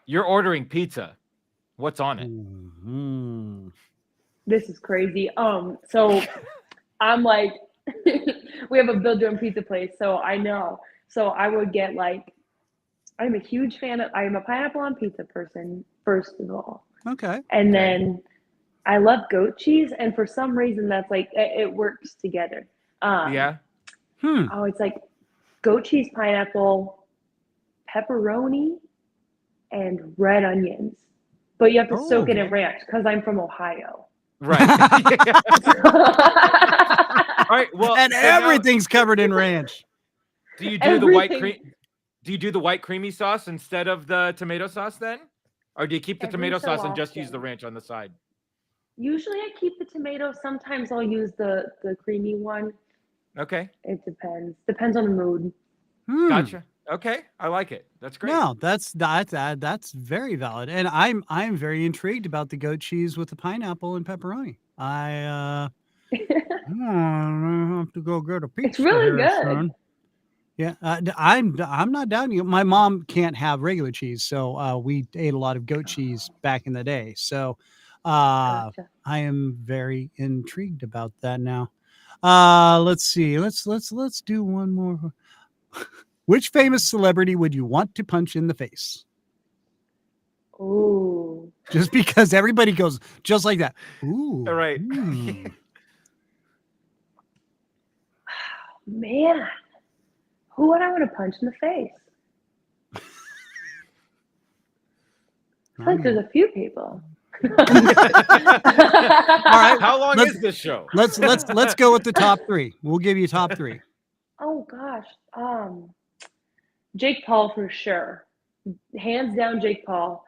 You're ordering pizza. What's on it? Mm-hmm. This is crazy. So I'm like, we have a build-your-own pizza place, so I know. So I would get like, I'm a huge fan of, I'm a pineapple on pizza person, first of all. Okay. And then I love goat cheese, and for some reason that's like, it works together. Yeah. Oh, it's like goat cheese, pineapple, pepperoni, and red onions. But you have to soak it in ranch because I'm from Ohio. Right. All right. Well, and everything's covered in ranch. Do you do the white cream? Do you do the white creamy sauce instead of the tomato sauce then? Or do you keep the tomato sauce and just use the ranch on the side? Usually I keep the tomato. Sometimes I'll use the creamy one. Okay. It depends. Depends on the mood. Gotcha. Okay. I like it. That's great. No, that's very valid. And I'm very intrigued about the goat cheese with the pineapple and pepperoni. I have to go get a pizza. It's really here, good. son. Yeah, I'm not doubting you. My mom can't have regular cheese, so we ate a lot of goat cheese back in the day. So Gotcha. I am very intrigued about that now. Let's see. Let's do one more. Which famous celebrity would you want to punch in the face? Ooh. Just because everybody goes just like that. Ooh. All right. Man. Who would I want to punch in the face? I think there's a few people. All right. How long is this show? Let's go with the top three. We'll give you top three. Oh gosh. Jake Paul for sure. Hands down Jake Paul.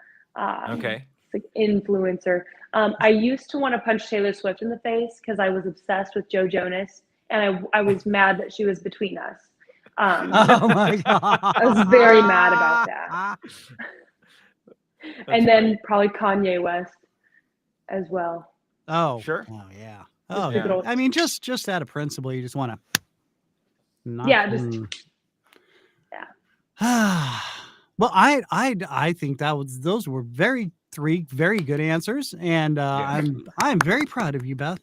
Okay. Like influencer. I used to want to punch Taylor Swift in the face because I was obsessed with Joe Jonas, and I was mad that she was between us. Oh my god! I was very mad about that. And then probably Kanye West as well. Oh, sure. Oh yeah. Oh yeah. yeah. I mean, just out of principle, you just want to. Yeah. Just. Yeah. Well, I think those were three very good answers, and I'm very proud of you, Beth.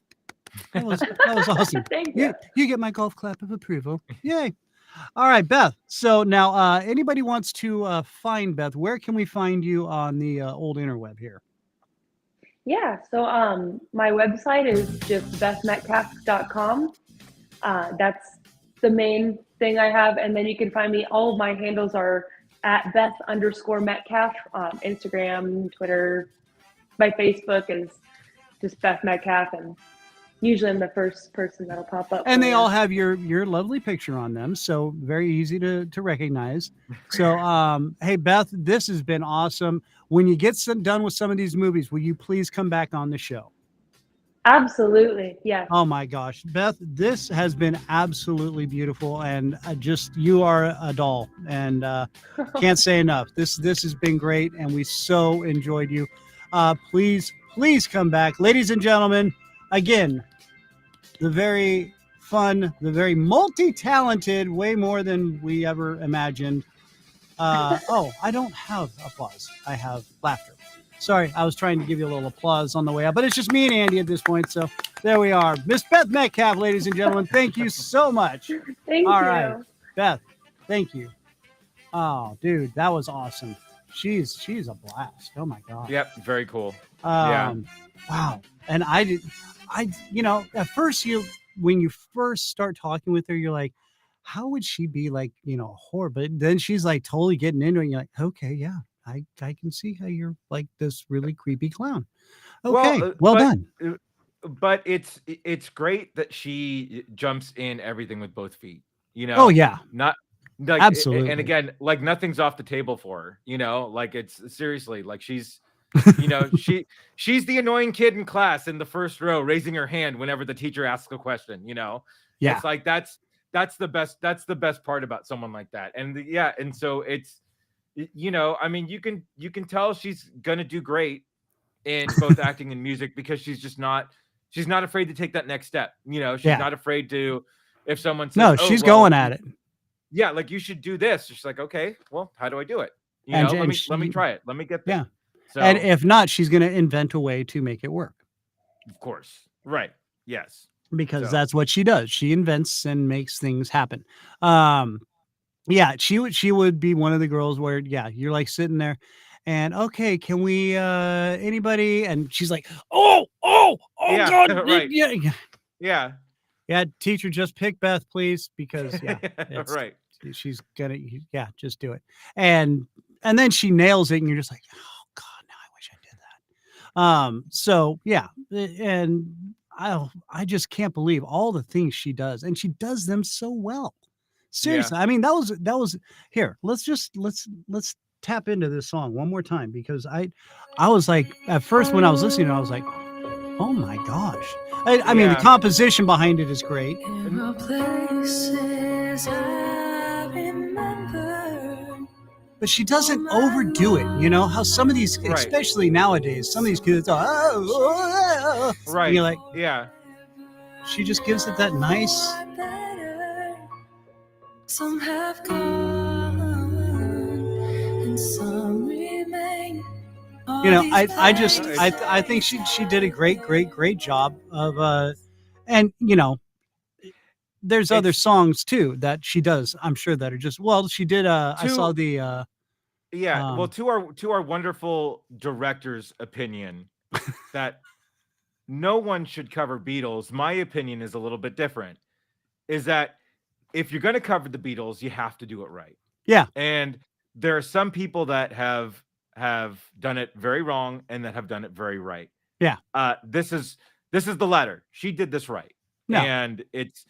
That was awesome. Thank you. You get my golf clap of approval. Yay! All right, Beth. So now, anybody wants to find Beth, where can we find you on the old interweb here? Yeah. So my website is just bethmetcalf.com. That's the main thing I have, and then you can find me. All of my handles are at Beth_Metcalf, Instagram, Twitter. My Facebook is just Beth Metcalf, and usually I'm the first person that'll pop up. And they all have your lovely picture on them, so very easy to recognize. So, hey, Beth, this has been awesome. When you get done with some of these movies, will you please come back on the show? Absolutely, yeah. Oh my gosh, Beth, this has been absolutely beautiful, and you are a doll, and can't say enough. This has been great, and we so enjoyed you. Please come back, ladies and gentlemen. Again, the very fun, the very multi-talented, way more than we ever imagined. I don't have applause. I have laughter. Sorry, I was trying to give you a little applause on the way up, but it's just me and Andy at this point. So there we are. Miss Beth Metcalf, ladies and gentlemen, thank you so much. Thank All you. right, Beth, thank you. Oh, dude, that was awesome. She's a blast. Oh my god. Yep, very cool. Yeah. Wow. And at first when you first start talking with her, you're like, how would she be like, a whore? But then she's like totally getting into it. And you're like, okay, yeah, I can see how you're like this really creepy clown. Okay, well done. But it's great that she jumps in everything with both feet. Oh yeah. Not like Absolutely. And again, like nothing's off the table for her. Like it's seriously like she's she's the annoying kid in class in the first row raising her hand whenever the teacher asks a question. Yeah. It's like that's the best part about someone like that. And and so it's I mean you can tell she's gonna do great in both acting and music because she's not afraid to take that next step. She's not afraid to, if someone says, no, she's going at it. Yeah, like you should do this. She's like, okay, well, how do I do it? And let me try it. Let me get there. Yeah. So, And if not, she's going to invent a way to make it work. Of course. Right. Yes. Because that's what she does. She invents and makes things happen. Yeah, she would be one of the girls where, you're like sitting there and okay, can we anybody? And she's like, oh yeah, God. Right. Yeah. Yeah. Teacher, just pick Beth, please. Because right. She's gonna, just do it. And then she nails it and you're just like, oh God, now I wish I did that. So yeah. And I just can't believe all the things she does. And she does them so well. Seriously. I mean, that was here. Let's tap into this song one more time because I was like, at first when I was listening, I was like, oh my gosh. I mean, the composition behind it is great. In the places I remember. But she doesn't overdo it. How some of these, especially nowadays, some of these kids are, right. And you're like, yeah. She just gives it that nice. Some have gone and some remain. I think she did a great job of and there's other songs too that she does, I'm sure, that are just she did I saw the well, to our wonderful director's opinion that no one should cover Beatles, my opinion is a little bit different. Is that if you're going to cover the Beatles, you have to do it right. Yeah. And there are some people that have done it very wrong and that have done it very right. Yeah. This is the latter. She did this right. No. And it's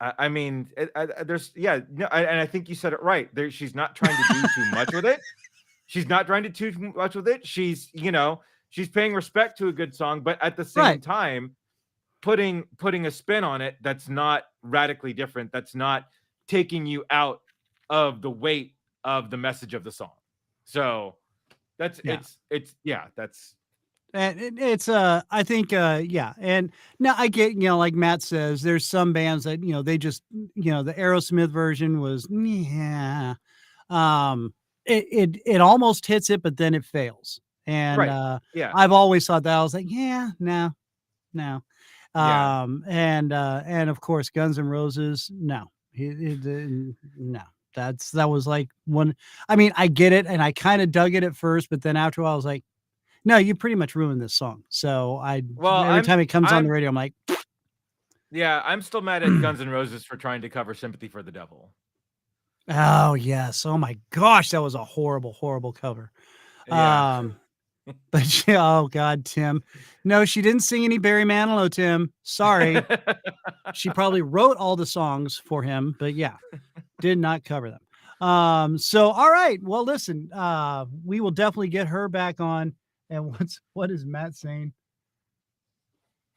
I mean, there's and I think you said it right. She's not trying to do too much with it. She's not trying to do too much with it. She's she's paying respect to a good song, but at the same time putting a spin on it that's not radically different, that's not taking you out of the weight of the message of the song. So that's that's and it's I think and now I get like Matt says, there's some bands that they just the Aerosmith version was it almost hits it, but then it fails. And I've always thought that. I was like, no. And of course Guns N' Roses, no. No. That was like one. I mean, I get it, and I kind of dug it at first, but then after a while, I was like, "No, you pretty much ruined this song." So every time it comes on the radio, I'm like, I'm still mad at Guns N' Roses for trying to cover "Sympathy for the Devil." Oh yes, oh my gosh, that was a horrible cover. Yeah. But oh God, Tim, no, she didn't sing any Barry Manilow. Tim, sorry, she probably wrote all the songs for him, but did not cover them. So all right, well listen, we will definitely get her back on. And what is Matt saying?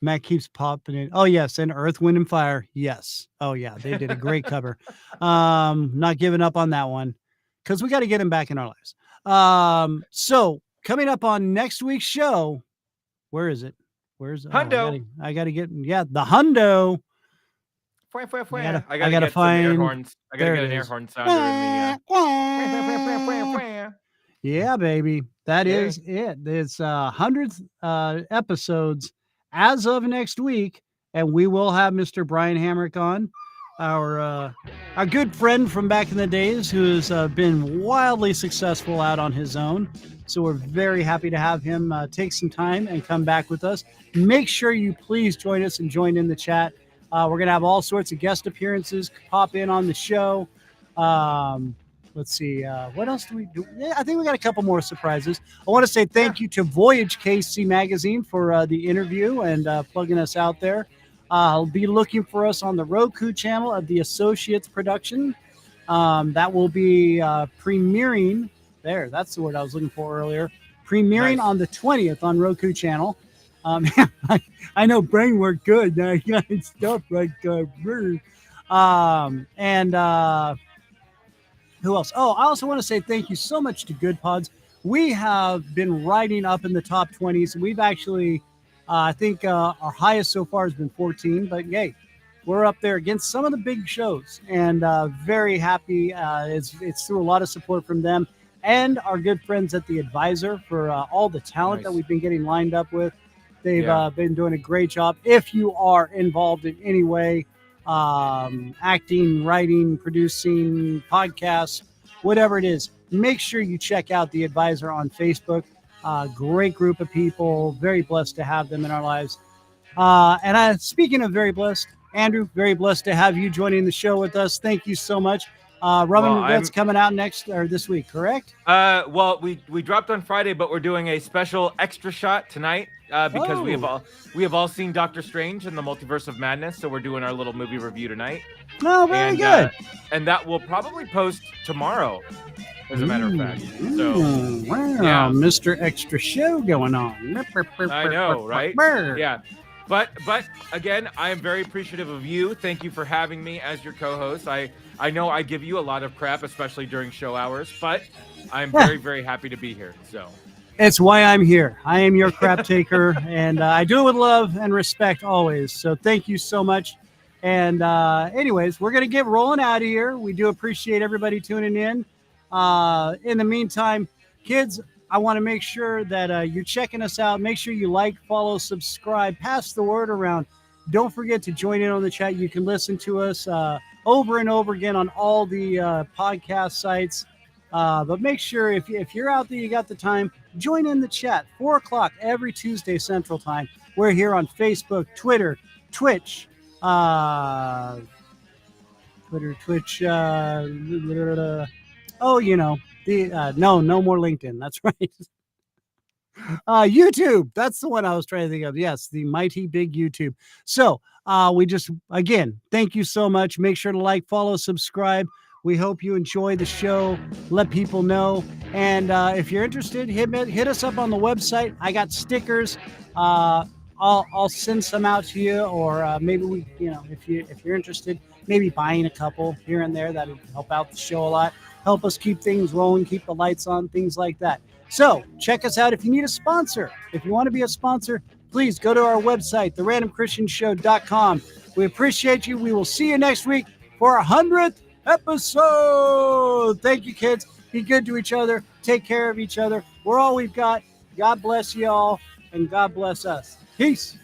Matt keeps popping in. Oh yes, and Earth, Wind and Fire. Yes. Oh yeah, they did a great cover. Not giving up on that one because we got to get him back in our lives. So coming up on next week's show, where is it? Where's Hundo? I got to get the Hundo. I gotta find air horns. I gotta get an air horn sounder in the. Yeah, baby. That Yay. is it. It's 100th episodes as of next week, and we will have Mr. Brian Hamrick on, our good friend from back in the days, who has been wildly successful out on his own. So we're very happy to have him take some time and come back with us. Make sure you please join us and join in the chat. We're going to have all sorts of guest appearances pop in on the show. Let's see. What else do we do? Yeah, I think we got a couple more surprises. I want to say thank you to Voyage KC Magazine for the interview and plugging us out there. I'll be looking for us on the Roku channel of the Associates production. That will be premiering. There, that's the word I was looking for earlier. Premiering on the 20th on Roku channel. I know brain work good. I got stuff like who else? Oh, I also want to say thank you so much to Good Pods. We have been riding up in the top 20s. We've actually, I think our highest so far has been 14, but yay, we're up there against some of the big shows, and very happy. It's through a lot of support from them and our good friends at The Advisor for all the talent that we've been getting lined up with. They've been doing a great job. If you are involved in any way, acting, writing, producing, podcasts, whatever it is, make sure you check out The Advisor on Facebook. Great group of people. Very blessed to have them in our lives. Speaking of very blessed, Andrew, very blessed to have you joining the show with us. Thank you so much. Rum and Regrets coming out this week, correct? Well, we dropped on Friday, but we're doing a special extra shot tonight because we have all seen Doctor Strange and the Multiverse of Madness, so we're doing our little movie review tonight. Oh, very good. And that will probably post tomorrow, as a matter of fact. So, wow, Mr. Extra Show going on. I know, right? Yeah. But again, I am very appreciative of you. Thank you for having me as your co-host. I know I give you a lot of crap, especially during show hours, but I'm very, very happy to be here. So it's why I'm here. I am your crap taker, and I do it with love and respect always. So thank you so much. And anyways, we're going to get rolling out of here. We do appreciate everybody tuning in. In the meantime, kids, I want to make sure that you're checking us out. Make sure you like, follow, subscribe, pass the word around. Don't forget to join in on the chat. You can listen to us over and over again on all the podcast sites. But make sure if you're out there, you got the time, join in the chat. 4 o'clock every Tuesday Central Time. We're here on Facebook, Twitter, Twitch, no more LinkedIn. That's right. YouTube. That's the one I was trying to think of. Yes, the mighty big YouTube. So we just, again, thank you so much. Make sure to like, follow, subscribe. We hope you enjoy the show. Let people know. And if you're interested, hit us up on the website. I got stickers. I'll send some out to you, or maybe if you're interested, maybe buying a couple here and there. That'd help out the show a lot. Help us keep things rolling, keep the lights on, things like that. So check us out if you need a sponsor. If you want to be a sponsor, please go to our website, therandomchristianshow.com. We appreciate you. We will see you next week for 100th episode. Thank you, kids. Be good to each other. Take care of each other. We're all we've got. God bless you all, and God bless us. Peace.